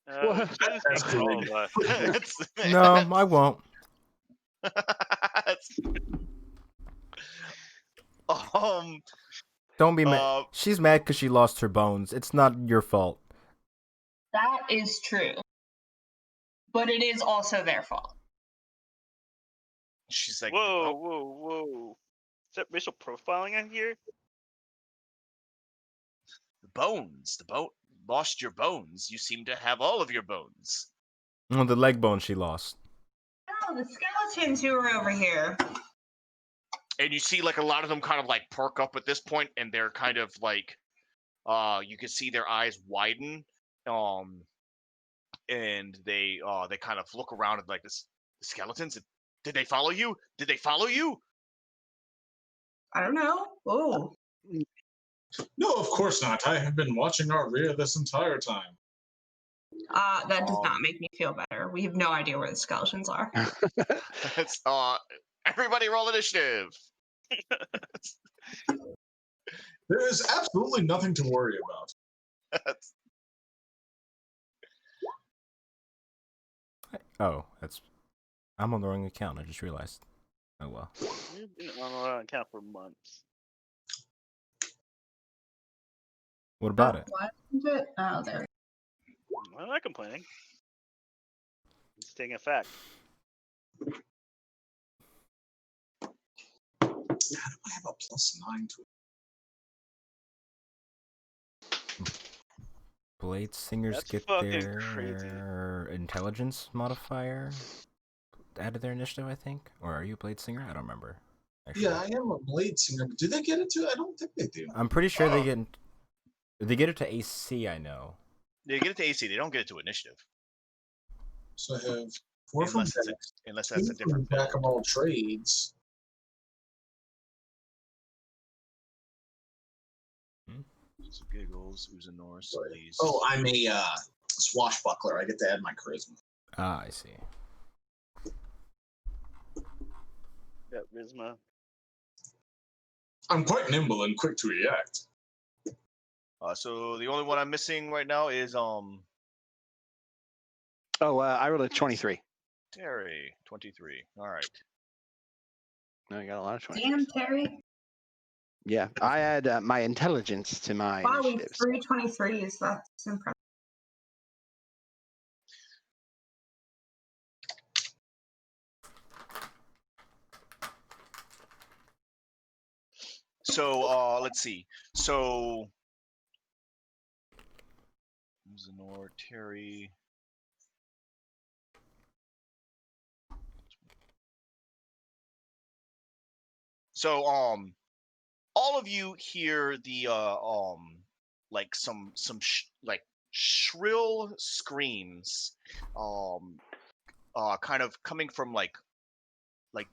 [SPEAKER 6] We shouldn't speak for all of us.
[SPEAKER 1] no, I won't. Don't be mad. She's mad because she lost her bones. It's not your fault.
[SPEAKER 5] That is true. But it is also their fault.
[SPEAKER 2] She's like,
[SPEAKER 6] whoa. Is that racial profiling in here?
[SPEAKER 2] The bones. Lost your bones. You seem to have all of your bones.
[SPEAKER 1] Well, the leg bone she lost.
[SPEAKER 5] Oh, the skeletons who are over here.
[SPEAKER 2] And you see like a lot of them kind of like perk up at this point, and they're kind of like you can see their eyes widen, and they kind of look around and like this. The skeletons, did they follow you?
[SPEAKER 5] I don't know. Oh.
[SPEAKER 4] No, of course not. I have been watching our rear this entire time.
[SPEAKER 5] That does not make me feel better. We have no idea where the skeletons are.
[SPEAKER 2] It's everybody roll initiative.
[SPEAKER 4] There is absolutely nothing to worry about.
[SPEAKER 1] Oh, I'm on the wrong account. I just realized. Oh well.
[SPEAKER 6] You've been on the wrong account for months.
[SPEAKER 1] What about it?
[SPEAKER 5] What is it? Oh, there.
[SPEAKER 6] I'm not complaining. It's stating a fact.
[SPEAKER 4] How do I have a +9 to it?
[SPEAKER 1] Blade singers
[SPEAKER 6] That's
[SPEAKER 1] get
[SPEAKER 6] fucking
[SPEAKER 1] their intelligence modifier added their initiative, I think. Or are you a blade singer? I don't remember. Actually.
[SPEAKER 4] Yeah, I am a blade singer, but do they get it too? I don't think they do.
[SPEAKER 1] I'm pretty sure they get it to AC. I know.
[SPEAKER 2] They get it to AC. They don't get it to initiative.
[SPEAKER 4] So I have 4 from
[SPEAKER 2] unless that's a different
[SPEAKER 4] Jack of all trades.
[SPEAKER 2] Giggles, Uzanor, Sleaze.
[SPEAKER 4] Oh, I'm a swashbuckler. I get to add my charisma.
[SPEAKER 1] Ah, I see.
[SPEAKER 6] Yeah, Rizma.
[SPEAKER 4] I'm quite nimble and quick to react.
[SPEAKER 2] So the only one I'm missing right now is
[SPEAKER 3] I rolled a 23.
[SPEAKER 2] Terry, 23. All right.
[SPEAKER 3] No, you got a lot of 20.
[SPEAKER 5] Damn, Terry.
[SPEAKER 3] Yeah, I add my intelligence to my
[SPEAKER 5] Wow, we
[SPEAKER 3] initiatives.
[SPEAKER 5] 323s. That's impressive.
[SPEAKER 2] So let's see. So Uzanor, Terry. So all of you hear the like some like shrill screams kind of coming from like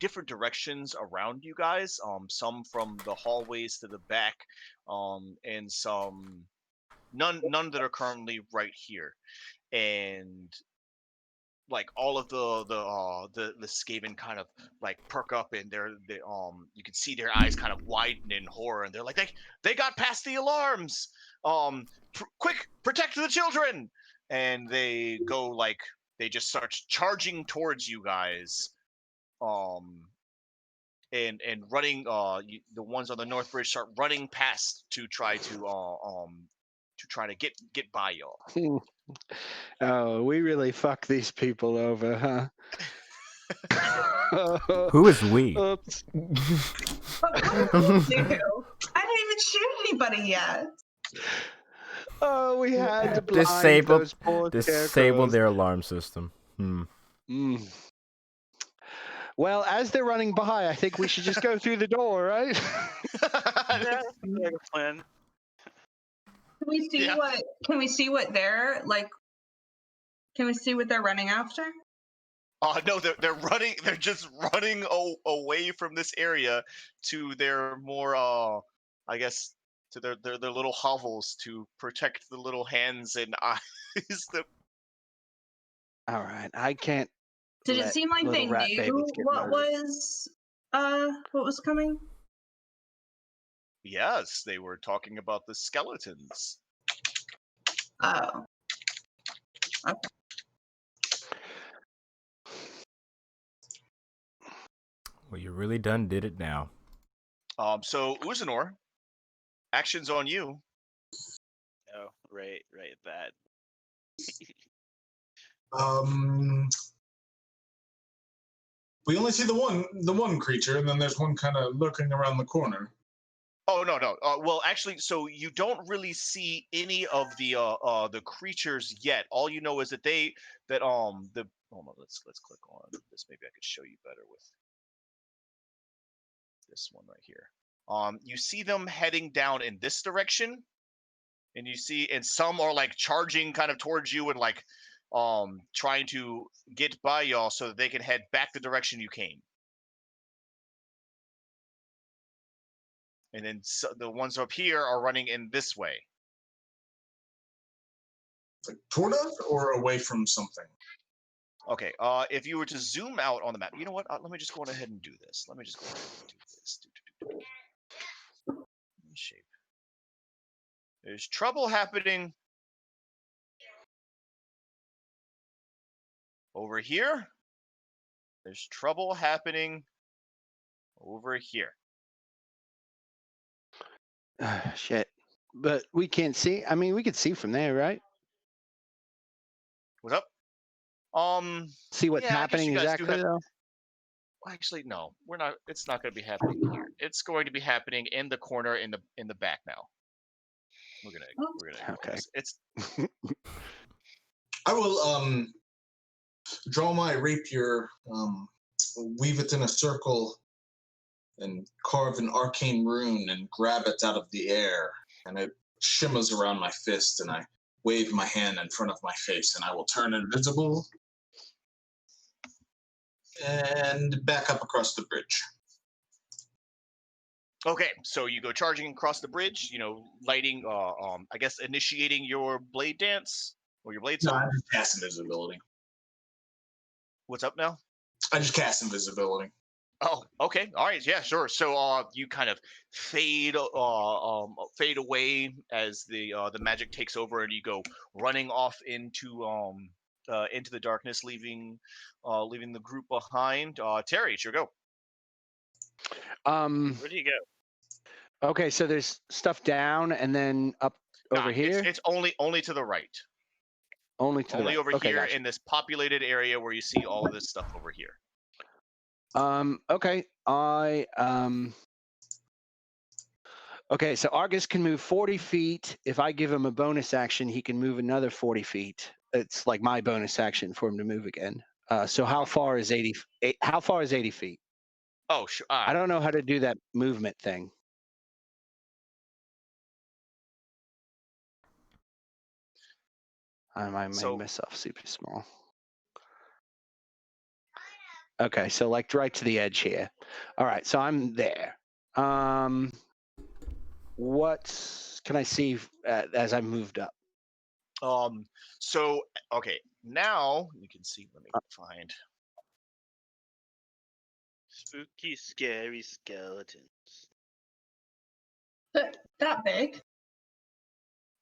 [SPEAKER 2] different directions around you guys, some from the hallways to the back, and some none that are currently right here. And like all of the Skaven kind of like perk up, and you can see their eyes kind of widen in horror, and they're like, they got past the alarms. Quick, protect the children! And they go like they just start charging towards you guys. And running. The ones on the North Bridge start running past to try to get by y'all.
[SPEAKER 3] Oh, we really fuck these people over, huh?
[SPEAKER 1] Who is we?
[SPEAKER 3] Oops.
[SPEAKER 5] But what did you do? I didn't even shoot anybody yet.
[SPEAKER 3] Oh, we had to blind those poor
[SPEAKER 1] disable
[SPEAKER 3] scarecrows.
[SPEAKER 1] their alarm system.
[SPEAKER 3] Well, as they're running by, I think we should just go through the door, right?
[SPEAKER 6] Yeah, like a plan.
[SPEAKER 5] Can we see what? Can we see what they're like? Can we see what they're running after?
[SPEAKER 2] No, they're running. They're just running away from this area to their more, I guess, to their little hovels to protect the little hands and eyes.
[SPEAKER 3] All right, I can't.
[SPEAKER 5] Did it
[SPEAKER 3] let
[SPEAKER 5] seem like they
[SPEAKER 3] little rat
[SPEAKER 5] knew
[SPEAKER 3] babies get
[SPEAKER 5] what
[SPEAKER 3] murdered.
[SPEAKER 5] was coming?
[SPEAKER 2] Yes, they were talking about the skeletons.
[SPEAKER 5] Oh. Okay.
[SPEAKER 1] Well, you really done did it now.
[SPEAKER 2] So Uzanor, actions on you.
[SPEAKER 6] Oh, right, that.
[SPEAKER 4] We only see the one creature, and then there's one kind of lurking around the corner.
[SPEAKER 2] Oh no. Well, actually, so you don't really see any of the creatures yet. All you know is that hold on, let's click on this. Maybe I could show you better with this one right here. You see them heading down in this direction, and some are like charging kind of towards you and like trying to get by y'all so that they can head back the direction you came. And then the ones up here are running in this way.
[SPEAKER 4] Like toward us or away from something?
[SPEAKER 2] Okay, if you were to zoom out on the map, you know what? Let me just go ahead and do this. Let me just go ahead and do this. Shape. There's trouble happening over here. There's trouble happening over here.
[SPEAKER 3] Shit. But we can't see. I mean, we could see from there, right?
[SPEAKER 2] What's up?
[SPEAKER 3] See what's happening exactly, though?
[SPEAKER 2] Actually, no. We're not. It's not going to be happening here. It's going to be happening in the corner in the back now. We're gonna.
[SPEAKER 3] Okay.
[SPEAKER 2] It's.
[SPEAKER 4] I will draw my rapier, weave it in a circle, and carve an arcane rune and grab it out of the air, and it shimmers around my fist, and I wave my hand in front of my face, and I will turn invisible and back up across the bridge.
[SPEAKER 2] Okay, so you go charging across the bridge, lighting, I guess initiating your blade dance or your blade song.
[SPEAKER 4] No, I just cast invisibility.
[SPEAKER 2] What's up now?
[SPEAKER 4] I just cast invisibility.
[SPEAKER 2] Oh, okay, all right, yeah, sure. So, you kind of fade away as the magic takes over, and you go running off into the darkness, leaving the group behind. Terry, it's your go.
[SPEAKER 6] Where do you go?
[SPEAKER 3] Okay, so there's stuff down and then up over here.
[SPEAKER 2] It's only to the right.
[SPEAKER 3] Only to the right.
[SPEAKER 2] Over
[SPEAKER 3] okay,
[SPEAKER 2] here
[SPEAKER 3] gotcha.
[SPEAKER 2] in this populated area where you see all of this stuff over here.
[SPEAKER 3] Okay. Okay, so Argus can move 40 feet. If I give him a bonus action, he can move another 40 feet. It's like my bonus action for him to move again. So how far is 80? How far is 80 feet?
[SPEAKER 2] Oh, sure.
[SPEAKER 3] I don't know how to do that movement thing. I made myself super small. Okay, so like right to the edge here. All right, so I'm there. What can I see as I moved up?
[SPEAKER 2] So okay, now you can see. Let me find.
[SPEAKER 6] Spooky, scary skeletons.
[SPEAKER 5] That big?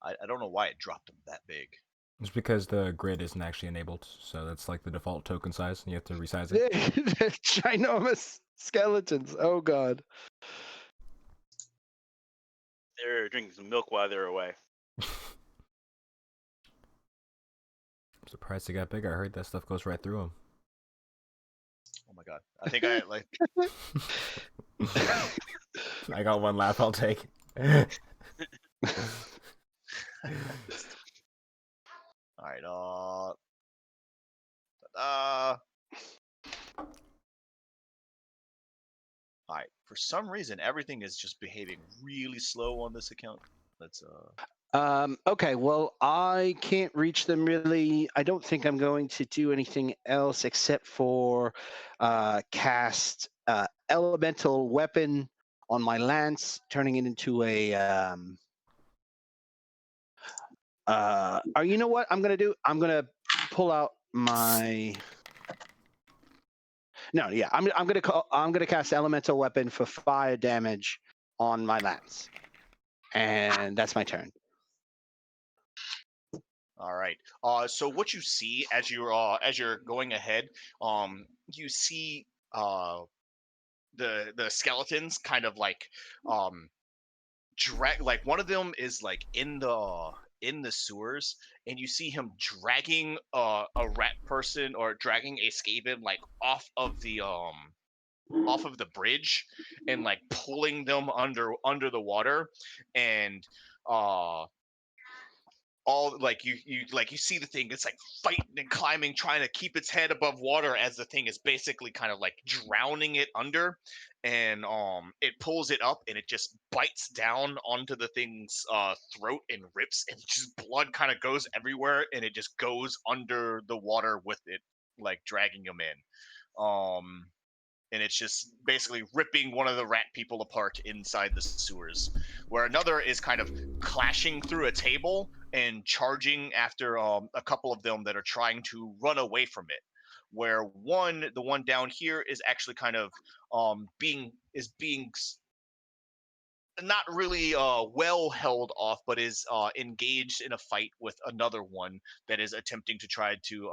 [SPEAKER 2] I don't know why it dropped them that big.
[SPEAKER 1] It's because the grid isn't actually enabled, so that's like the default token size, and you have to resize it.
[SPEAKER 3] They're ginormous skeletons. Oh god.
[SPEAKER 6] They're drinking some milk while they're away.
[SPEAKER 1] I'm surprised they got big. I heard that stuff goes right through them.
[SPEAKER 2] Oh my god! I think I like.
[SPEAKER 1] I got one laugh. I'll take.
[SPEAKER 2] All right. All right. For some reason, everything is just behaving really slow on this account. Let's
[SPEAKER 3] Okay, well, I can't reach them really. I don't think I'm going to do anything else except for cast elemental weapon on my lance, turning it into a. Or you know what I'm gonna do? I'm gonna pull out my. No, yeah, I'm gonna cast elemental weapon for fire damage on my lance, and that's my turn.
[SPEAKER 2] All right. So what you see as you're going ahead, you see the skeletons kind of like drag, like one of them is like in the sewers, and you see him dragging a rat person or dragging a skaven like off of the bridge and like pulling them under the water, and all like you see the thing, it's like fighting and climbing, trying to keep its head above water as the thing is basically kind of like drowning it under, and it pulls it up and it just bites down onto the thing's throat and rips, and just blood kind of goes everywhere, and it just goes under the water with it, like dragging him in. And it's just basically ripping one of the rat people apart inside the sewers, where another is kind of clashing through a table and charging after a couple of them that are trying to run away from it, where the one down here is actually kind of being not really well held off, but is engaged in a fight with another one that is attempting to try to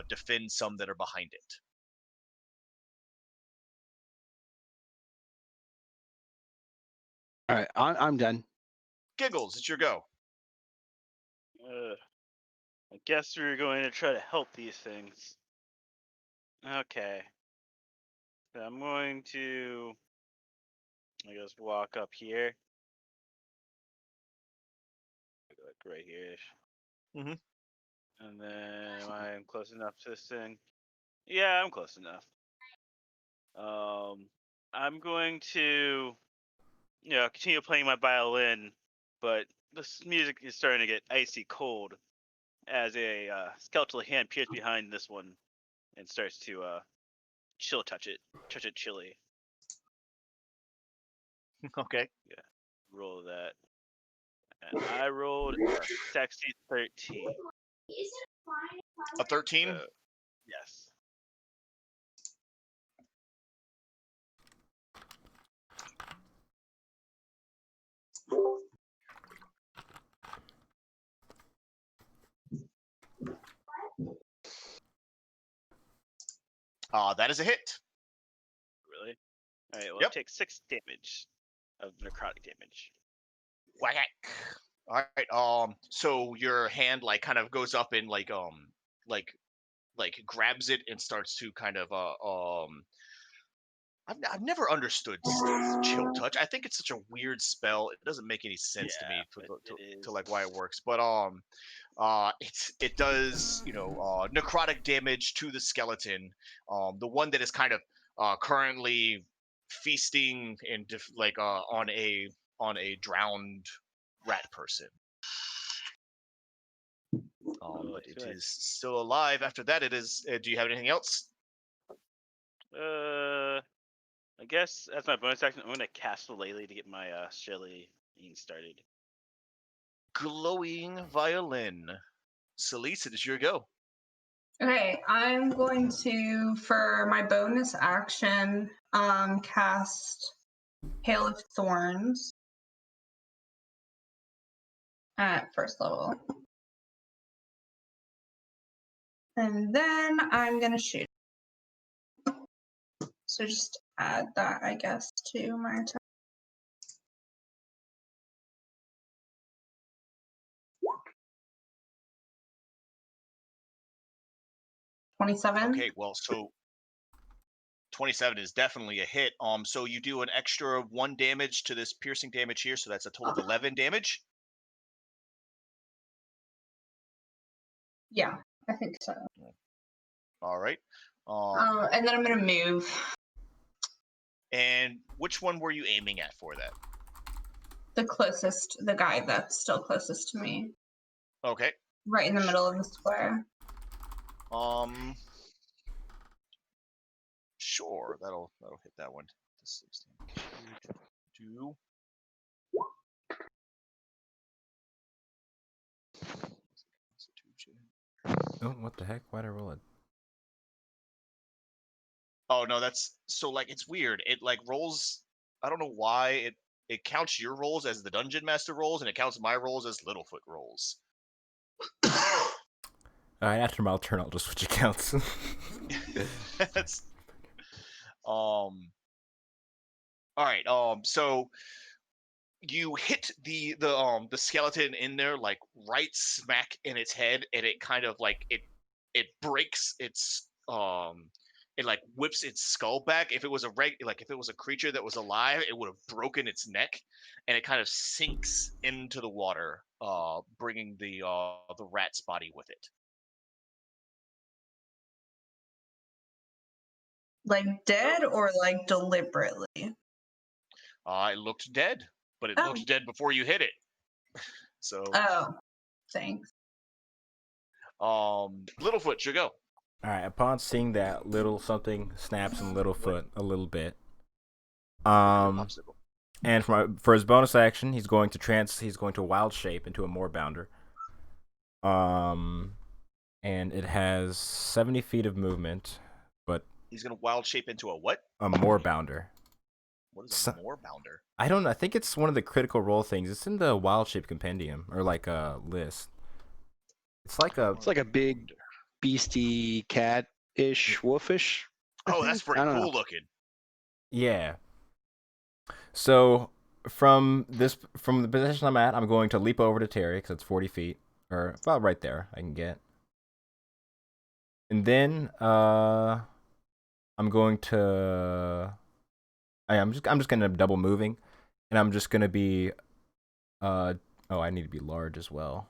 [SPEAKER 2] defend some that are behind it.
[SPEAKER 3] All right, I'm done.
[SPEAKER 2] Giggles, it's your go.
[SPEAKER 6] I guess we're going to try to help these things. Okay. So I'm going to, I guess, walk up here. Like right here.
[SPEAKER 2] Mhm.
[SPEAKER 6] And then, am I close enough to this thing? Yeah, I'm close enough. I'm going to, continue playing my violin, but this music is starting to get icy cold as a skeletal hand peers behind this one and starts to touch it chilly.
[SPEAKER 2] Okay.
[SPEAKER 6] Yeah, roll that. And I rolled a sexy 13.
[SPEAKER 2] A 13?
[SPEAKER 6] Yes.
[SPEAKER 2] That is a hit.
[SPEAKER 6] Really? All right. Well,
[SPEAKER 2] Yep.
[SPEAKER 6] take 6 damage of necrotic damage.
[SPEAKER 2] Whack. All right. So your hand like kind of goes up and like grabs it and starts to kind of I've never understood chill touch. I think it's such a weird spell. It doesn't make any sense to me to like why it works. But it does necrotic damage to the skeleton. The one that is kind of currently feasting and on a drowned rat person. But it is still alive. After that, it is. Do you have anything else?
[SPEAKER 6] I guess as my bonus action, I'm gonna cast Lily to get my Shelly started.
[SPEAKER 2] Glowing violin. Celise, it is your go.
[SPEAKER 5] Okay, I'm going to, for my bonus action, cast Hail of Thorns at first level. And then I'm going to shoot. So just add that, I guess, to my attack.
[SPEAKER 2] Okay, well, so 27 is definitely a hit. So you do an extra 1 damage to this piercing damage here, so that's a total of 11 damage.
[SPEAKER 5] Yeah, I think so.
[SPEAKER 2] All right.
[SPEAKER 5] And then I'm going to move.
[SPEAKER 2] And which one were you aiming at for that?
[SPEAKER 5] The guy that's still closest to me.
[SPEAKER 2] Okay.
[SPEAKER 5] Right in the middle of the square.
[SPEAKER 2] Sure, that'll hit that one. 16, 2.
[SPEAKER 1] Oh, what the heck? Why'd I roll it?
[SPEAKER 2] Oh no, that's so like it's weird. It like rolls. I don't know why it counts your rolls as the dungeon master rolls, and it counts my rolls as Littlefoot rolls.
[SPEAKER 1] Alright, after my turn, I'll just switch accounts.
[SPEAKER 2] That's all right. So you hit the skeleton in there like right smack in its head, and it kind of like it breaks its it like whips its skull back. If it was if it was a creature that was alive, it would have broken its neck, and it kind of sinks into the water, bringing the rat's body with it.
[SPEAKER 5] Like dead or like deliberately?
[SPEAKER 2] It looked dead, but it
[SPEAKER 5] Oh.
[SPEAKER 2] looked dead before you hit it. So
[SPEAKER 5] Oh, thanks.
[SPEAKER 2] Littlefoot, you go.
[SPEAKER 1] Alright, upon seeing that, little something snaps in Littlefoot a little bit.
[SPEAKER 2] Popsicle.
[SPEAKER 1] And for his bonus action, he's going to wild shape into a moorbounder. And it has 70 feet of movement, but
[SPEAKER 2] He's gonna wild shape into a what?
[SPEAKER 1] a moorbounder.
[SPEAKER 2] What is a moorbounder?
[SPEAKER 1] I don't know. I think it's one of the critical role things. It's in the wild shape compendium or like a list. It's like a
[SPEAKER 3] big beastie cat-ish, wolfish.
[SPEAKER 2] Oh, that's pretty
[SPEAKER 3] I don't
[SPEAKER 2] cool
[SPEAKER 3] know.
[SPEAKER 2] looking.
[SPEAKER 1] Yeah. So from the position I'm at, I'm going to leap over to Terry because it's 40 feet or about right there. I can get. And then I'm going to. I'm just gonna double moving, and I'm just gonna be. Oh, I need to be large as well.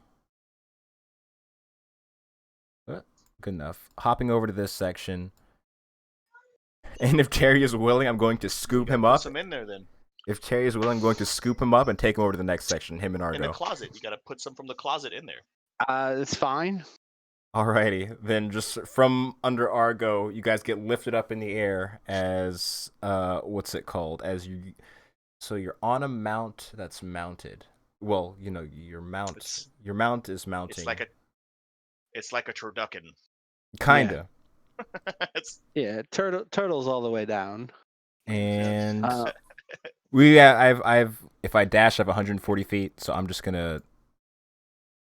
[SPEAKER 1] Good enough. Hopping over to this section, and if Terry is willing, I'm going to scoop him up.
[SPEAKER 2] Put some in there then.
[SPEAKER 1] If Terry is willing, I'm going to scoop him up and take him over to the next section. Him and Argo.
[SPEAKER 2] In the closet, you gotta put some from the closet in there.
[SPEAKER 3] It's fine.
[SPEAKER 1] Alrighty, then just from under Argo, you guys get lifted up in the air as what's it called? So you're on a mount that's mounted. Well, you know, your mount is mounting.
[SPEAKER 2] It's like a turducken.
[SPEAKER 1] Kinda.
[SPEAKER 3] Yeah, turtles all the way down.
[SPEAKER 1] And I've if I dash, I have 140 feet, so I'm just gonna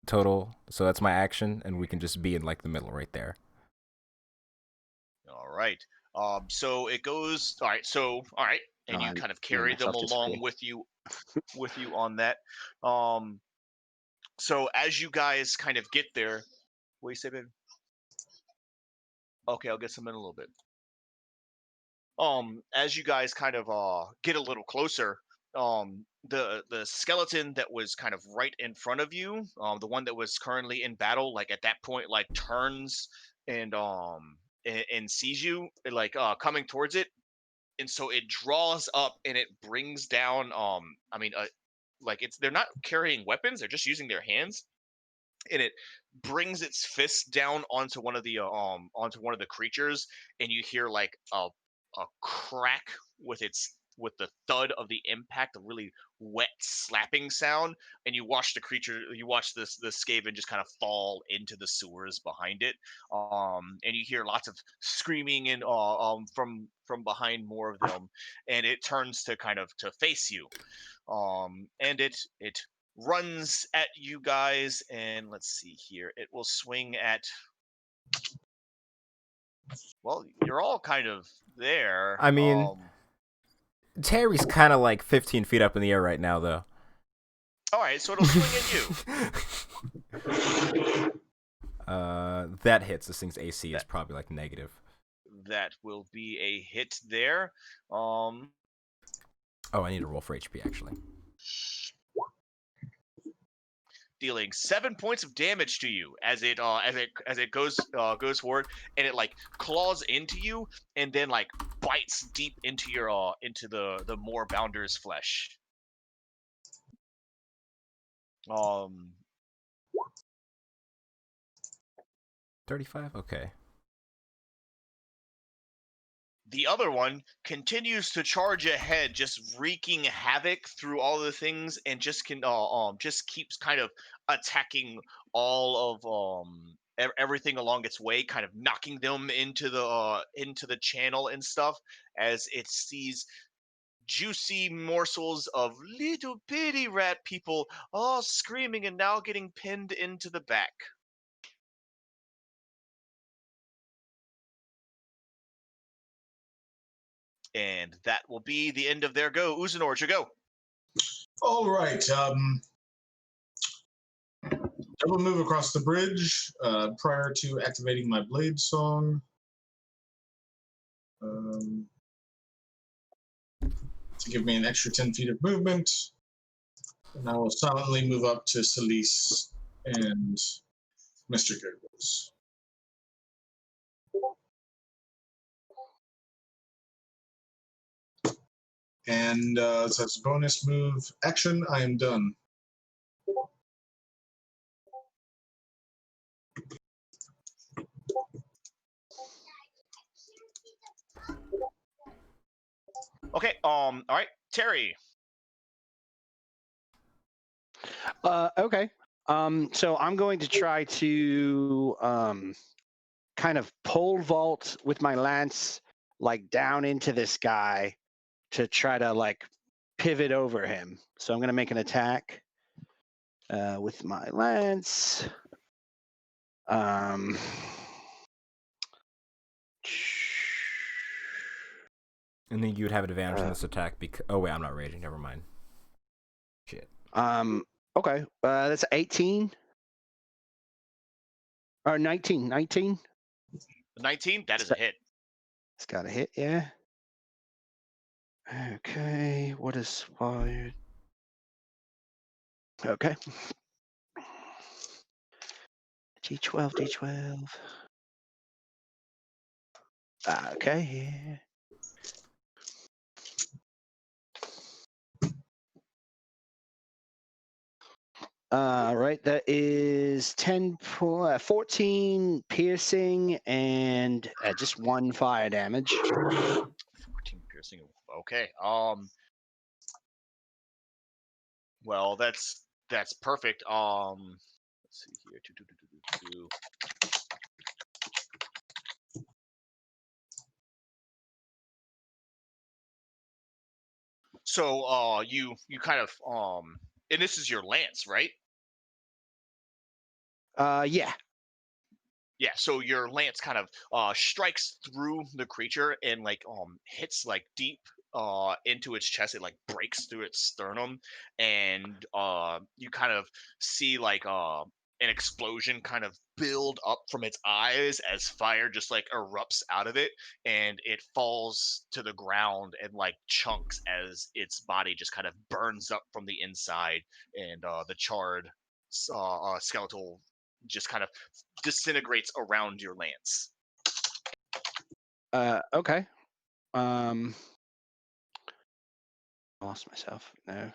[SPEAKER 1] total. So that's my action, and we can just be in like the middle right there.
[SPEAKER 2] All right. So it goes. All right. And you kind of carry them along with you on that. So as you guys kind of get there, what do you say, baby? Okay, I'll get some in a little bit. As you guys kind of get a little closer, the skeleton that was kind of right in front of you, the one that was currently in battle, like at that point, like turns and sees you, like coming towards it, and so it draws up and it brings down. Like they're not carrying weapons; they're just using their hands, and it brings its fist down onto one of the creatures, and you hear like a crack with its with the thud of the impact, a really wet slapping sound, and you watch this Skaven just kind of fall into the sewers behind it, and you hear lots of screaming and from behind more of them, and it turns to kind of to face you, and it runs at you guys, and let's see here, it will swing at. Well, you're all kind of there.
[SPEAKER 1] I mean, Terry's kind of like 15 feet up in the air right now, though.
[SPEAKER 2] All right, so it'll swing at you.
[SPEAKER 1] That hits. This thing's AC is probably like negative.
[SPEAKER 2] That will be a hit there.
[SPEAKER 1] Oh, I need to roll for HP actually.
[SPEAKER 2] Dealing 7 points of damage to you as it goes forward, and it like claws into you and then like bites deep into your into the Moor Bounder's flesh.
[SPEAKER 1] 35. Okay.
[SPEAKER 2] The other one continues to charge ahead, just wreaking havoc through all the things, and just keeps kind of attacking all of everything along its way, kind of knocking them into the channel and stuff, as it sees juicy morsels of little bitty rat people all screaming and now getting pinned into the back. And that will be the end of their go. Uzanor, your go.
[SPEAKER 4] All right. I will move across the bridge prior to activating my blade song. To give me an extra 10 feet of movement. And I will silently move up to Celise and Mr. Giggles. And so that's a bonus move action. I am done.
[SPEAKER 2] Okay. All right, Terry.
[SPEAKER 3] Okay. So I'm going to try to kind of pole vault with my lance, like down into this guy to try to like pivot over him. So I'm going to make an attack with my lance.
[SPEAKER 1] And then you'd have an advantage on this attack because. Oh wait, I'm not raging. Never mind. Shit.
[SPEAKER 3] Okay. That's 18 or 19. 19.
[SPEAKER 2] 19. That is a hit.
[SPEAKER 3] It's got a hit. Yeah. Okay. What is fired? Okay. D12, D12. Okay, yeah. Right, that is 14 piercing and just 1 fire damage.
[SPEAKER 2] 14 piercing. Okay. Well, that's perfect. Let's see here. Two. So, you kind of and this is your lance, right?
[SPEAKER 3] Yeah.
[SPEAKER 2] Yeah, so your lance kind of strikes through the creature and like hits like deep into its chest. It like breaks through its sternum, and you kind of see like an explosion kind of build up from its eyes as fire just like erupts out of it, and it falls to the ground in like chunks as its body just kind of burns up from the inside, and the charred skeletal just kind of disintegrates around your lance.
[SPEAKER 3] Okay. I lost myself. No.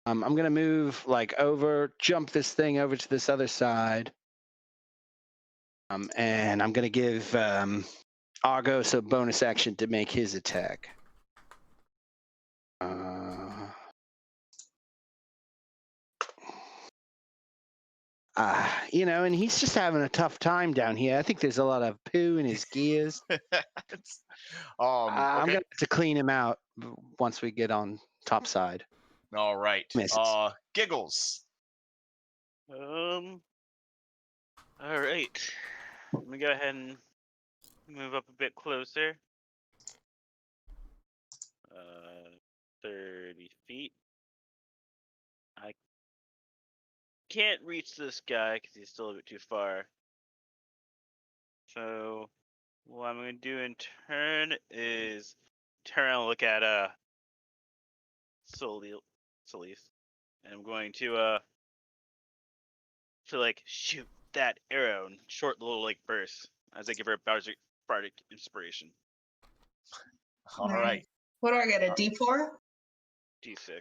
[SPEAKER 3] I'm gonna move like over, jump this thing over to this other side. And I'm gonna give Argo, so bonus action to make his attack. And he's just having a tough time down here. I think there's a lot of poo in his gears. I'm
[SPEAKER 2] Okay.
[SPEAKER 3] gonna have to clean him out once we get on top side.
[SPEAKER 2] All right.
[SPEAKER 3] Misses.
[SPEAKER 2] Giggles.
[SPEAKER 6] All right. Let me go ahead and move up a bit closer. 30 feet. I can't reach this guy because he's still a bit too far. So what I'm going to do in turn is turn around and look at Solis, and I'm going to shoot that arrow in short little bursts as I give her a bardic inspiration.
[SPEAKER 2] All right.
[SPEAKER 5] What do I get? A D4?
[SPEAKER 6] D6.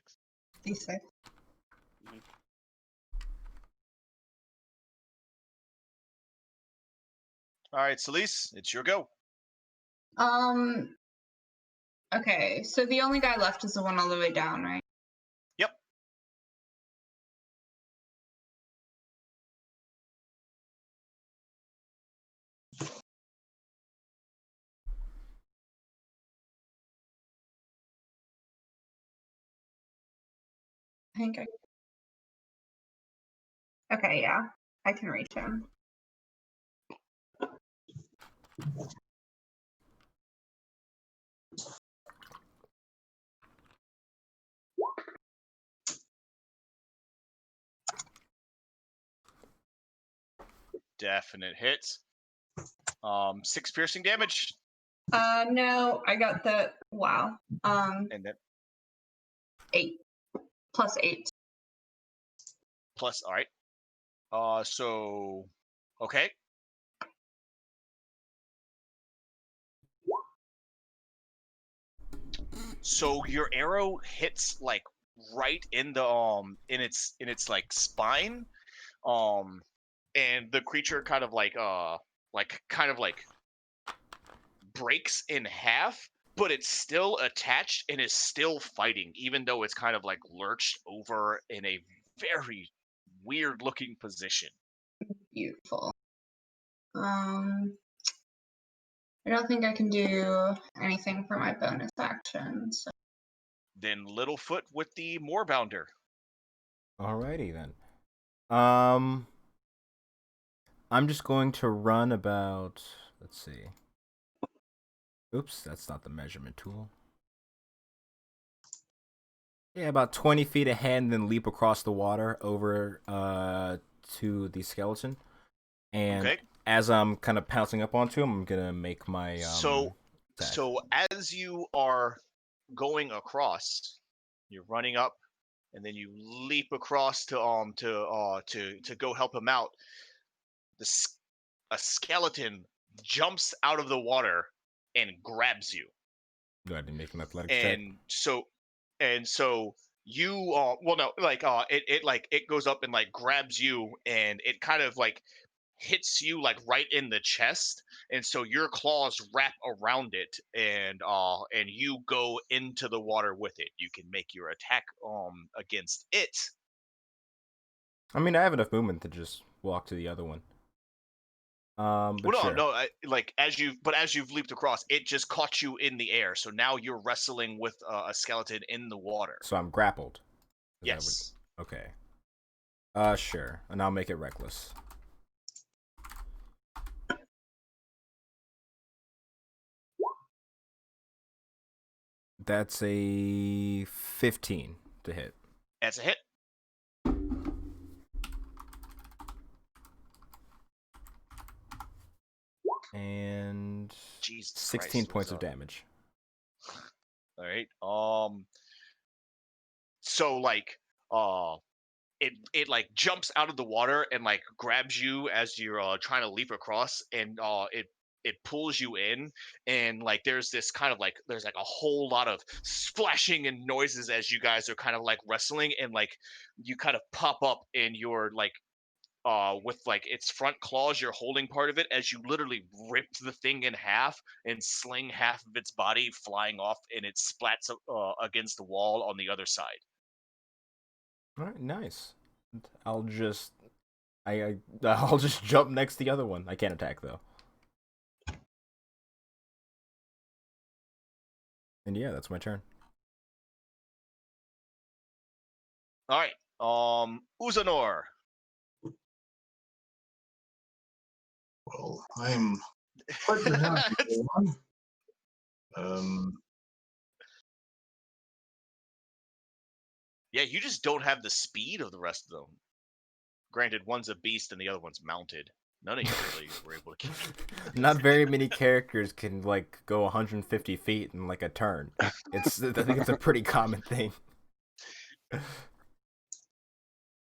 [SPEAKER 5] D6.
[SPEAKER 2] All right, Solis, it's your go.
[SPEAKER 5] Okay, so the only guy left is the one all the way down, right?
[SPEAKER 2] Yep.
[SPEAKER 5] I think Okay, yeah. I can reach him.
[SPEAKER 2] Definite hit. 6 piercing damage.
[SPEAKER 5] No, I got the wow.
[SPEAKER 2] And then
[SPEAKER 5] 8 plus 8.
[SPEAKER 2] plus. All right. So okay. So your arrow hits right in the in its spine, and the creature kind of breaks in half, but it's still attached and is still fighting, even though it's kind of lurched over in a very weird looking position.
[SPEAKER 5] Beautiful. I don't think I can do anything for my bonus action. So.
[SPEAKER 2] Then Littlefoot with the Moorbounder.
[SPEAKER 1] Alrighty then. I'm just going to run about. Let's see. Oops, that's not the measurement tool. Yeah, about 20 feet ahead, and then leap across the water over to the skeleton. And
[SPEAKER 2] Okay.
[SPEAKER 1] as I'm kind of pouncing up onto him, I'm gonna make my
[SPEAKER 2] So as you are going across, you're running up, and then you leap across to go help him out. A skeleton jumps out of the water and grabs you.
[SPEAKER 1] Go ahead and make an athletics check.
[SPEAKER 2] And so you it goes up and grabs you, and it kind of hits you right in the chest, and so your claws wrap around it, and you go into the water with it. You can make your attack against it.
[SPEAKER 1] I mean, I have enough movement to just walk to the other one. But sure.
[SPEAKER 2] No, as you've leaped across, it just caught you in the air, so now you're wrestling with a skeleton in the water.
[SPEAKER 1] So I'm grappled.
[SPEAKER 2] Yes.
[SPEAKER 1] Okay. Sure, and I'll make it reckless. That's a 15 to hit.
[SPEAKER 2] That's a hit.
[SPEAKER 1] And
[SPEAKER 2] Jesus
[SPEAKER 1] 16
[SPEAKER 2] Christ,
[SPEAKER 1] points of damage.
[SPEAKER 2] All right. So it jumps out of the water and grabs you as you're trying to leap across, and it pulls you in, and there's this kind of there's a whole lot of splashing and noises as you guys are kind of wrestling, and you kind of pop up, and you're with like its front claws, you're holding part of it as you literally rip the thing in half and sling half of its body flying off, and it splats against the wall on the other side.
[SPEAKER 1] All right, nice. I'll just I'll just jump next to the other one. I can't attack though. And yeah, that's my turn.
[SPEAKER 2] All right. Uzanor.
[SPEAKER 4] Well, I'm quite happy, everyone.
[SPEAKER 2] Yeah, you just don't have the speed of the rest of them. Granted, one's a beast and the other one's mounted. None of you really were able to keep.
[SPEAKER 1] Not very many characters can like go 150 feet in like a turn. I think it's a pretty common thing.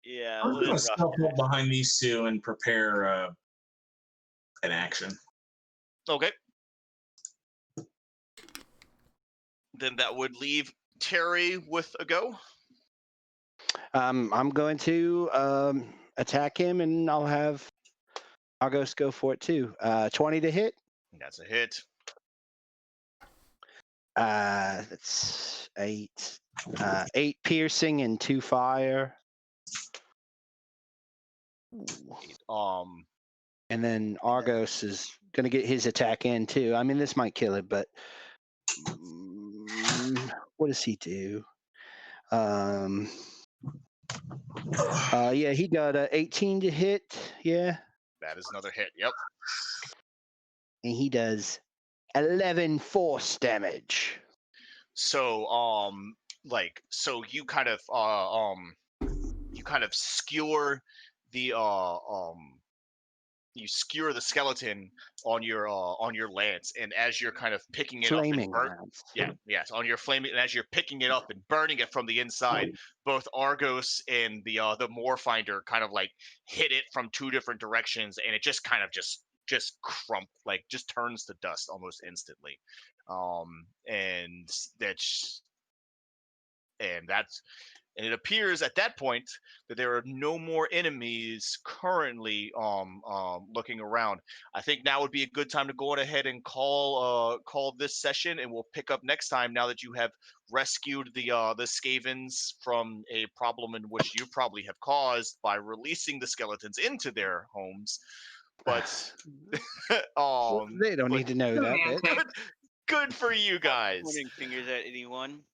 [SPEAKER 6] Yeah,
[SPEAKER 4] I'm going to step up behind these two and prepare an action.
[SPEAKER 2] Okay. Then that would leave Terry with a go.
[SPEAKER 3] I'm going to attack him, and I'll have Argos go for it too. 20 to hit.
[SPEAKER 2] That's a hit.
[SPEAKER 3] That's 8. 8 piercing and 2 fire. And then Argos is going to get his attack in too. I mean, this might kill it, but what does he do? Yeah, he got 18 to hit. Yeah.
[SPEAKER 2] That is another hit. Yep.
[SPEAKER 3] And he does 11 force damage.
[SPEAKER 2] So, so you kind of skewer the you skewer the skeleton on your lance, and as you're kind of picking it
[SPEAKER 3] Flaming
[SPEAKER 2] up,
[SPEAKER 3] lance.
[SPEAKER 2] yes, on your flaming, and as you're picking it up and burning it from the inside, both Argos and the Moorfinder kind of like hit it from 2 different directions, and it just kind of just turns to dust almost instantly, and it appears at that point that there are no more enemies currently looking around. I think now would be a good time to go on ahead and call this session, and we'll pick up next time now that you have rescued the Skavens from a problem in which you probably have caused by releasing the skeletons into their homes. But
[SPEAKER 3] they don't need to know that bit.
[SPEAKER 2] Good for you guys.
[SPEAKER 6] Pointing fingers at anyone.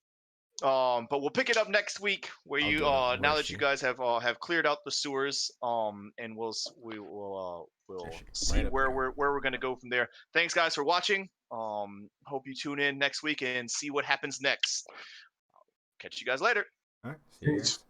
[SPEAKER 2] But we'll pick it up next week where you now that you guys have cleared out the sewers, and we'll see where we're gonna go from there. Thanks guys for watching. Hope you tune in next week and see what happens next. Catch you guys later.
[SPEAKER 1] All right, see you guys.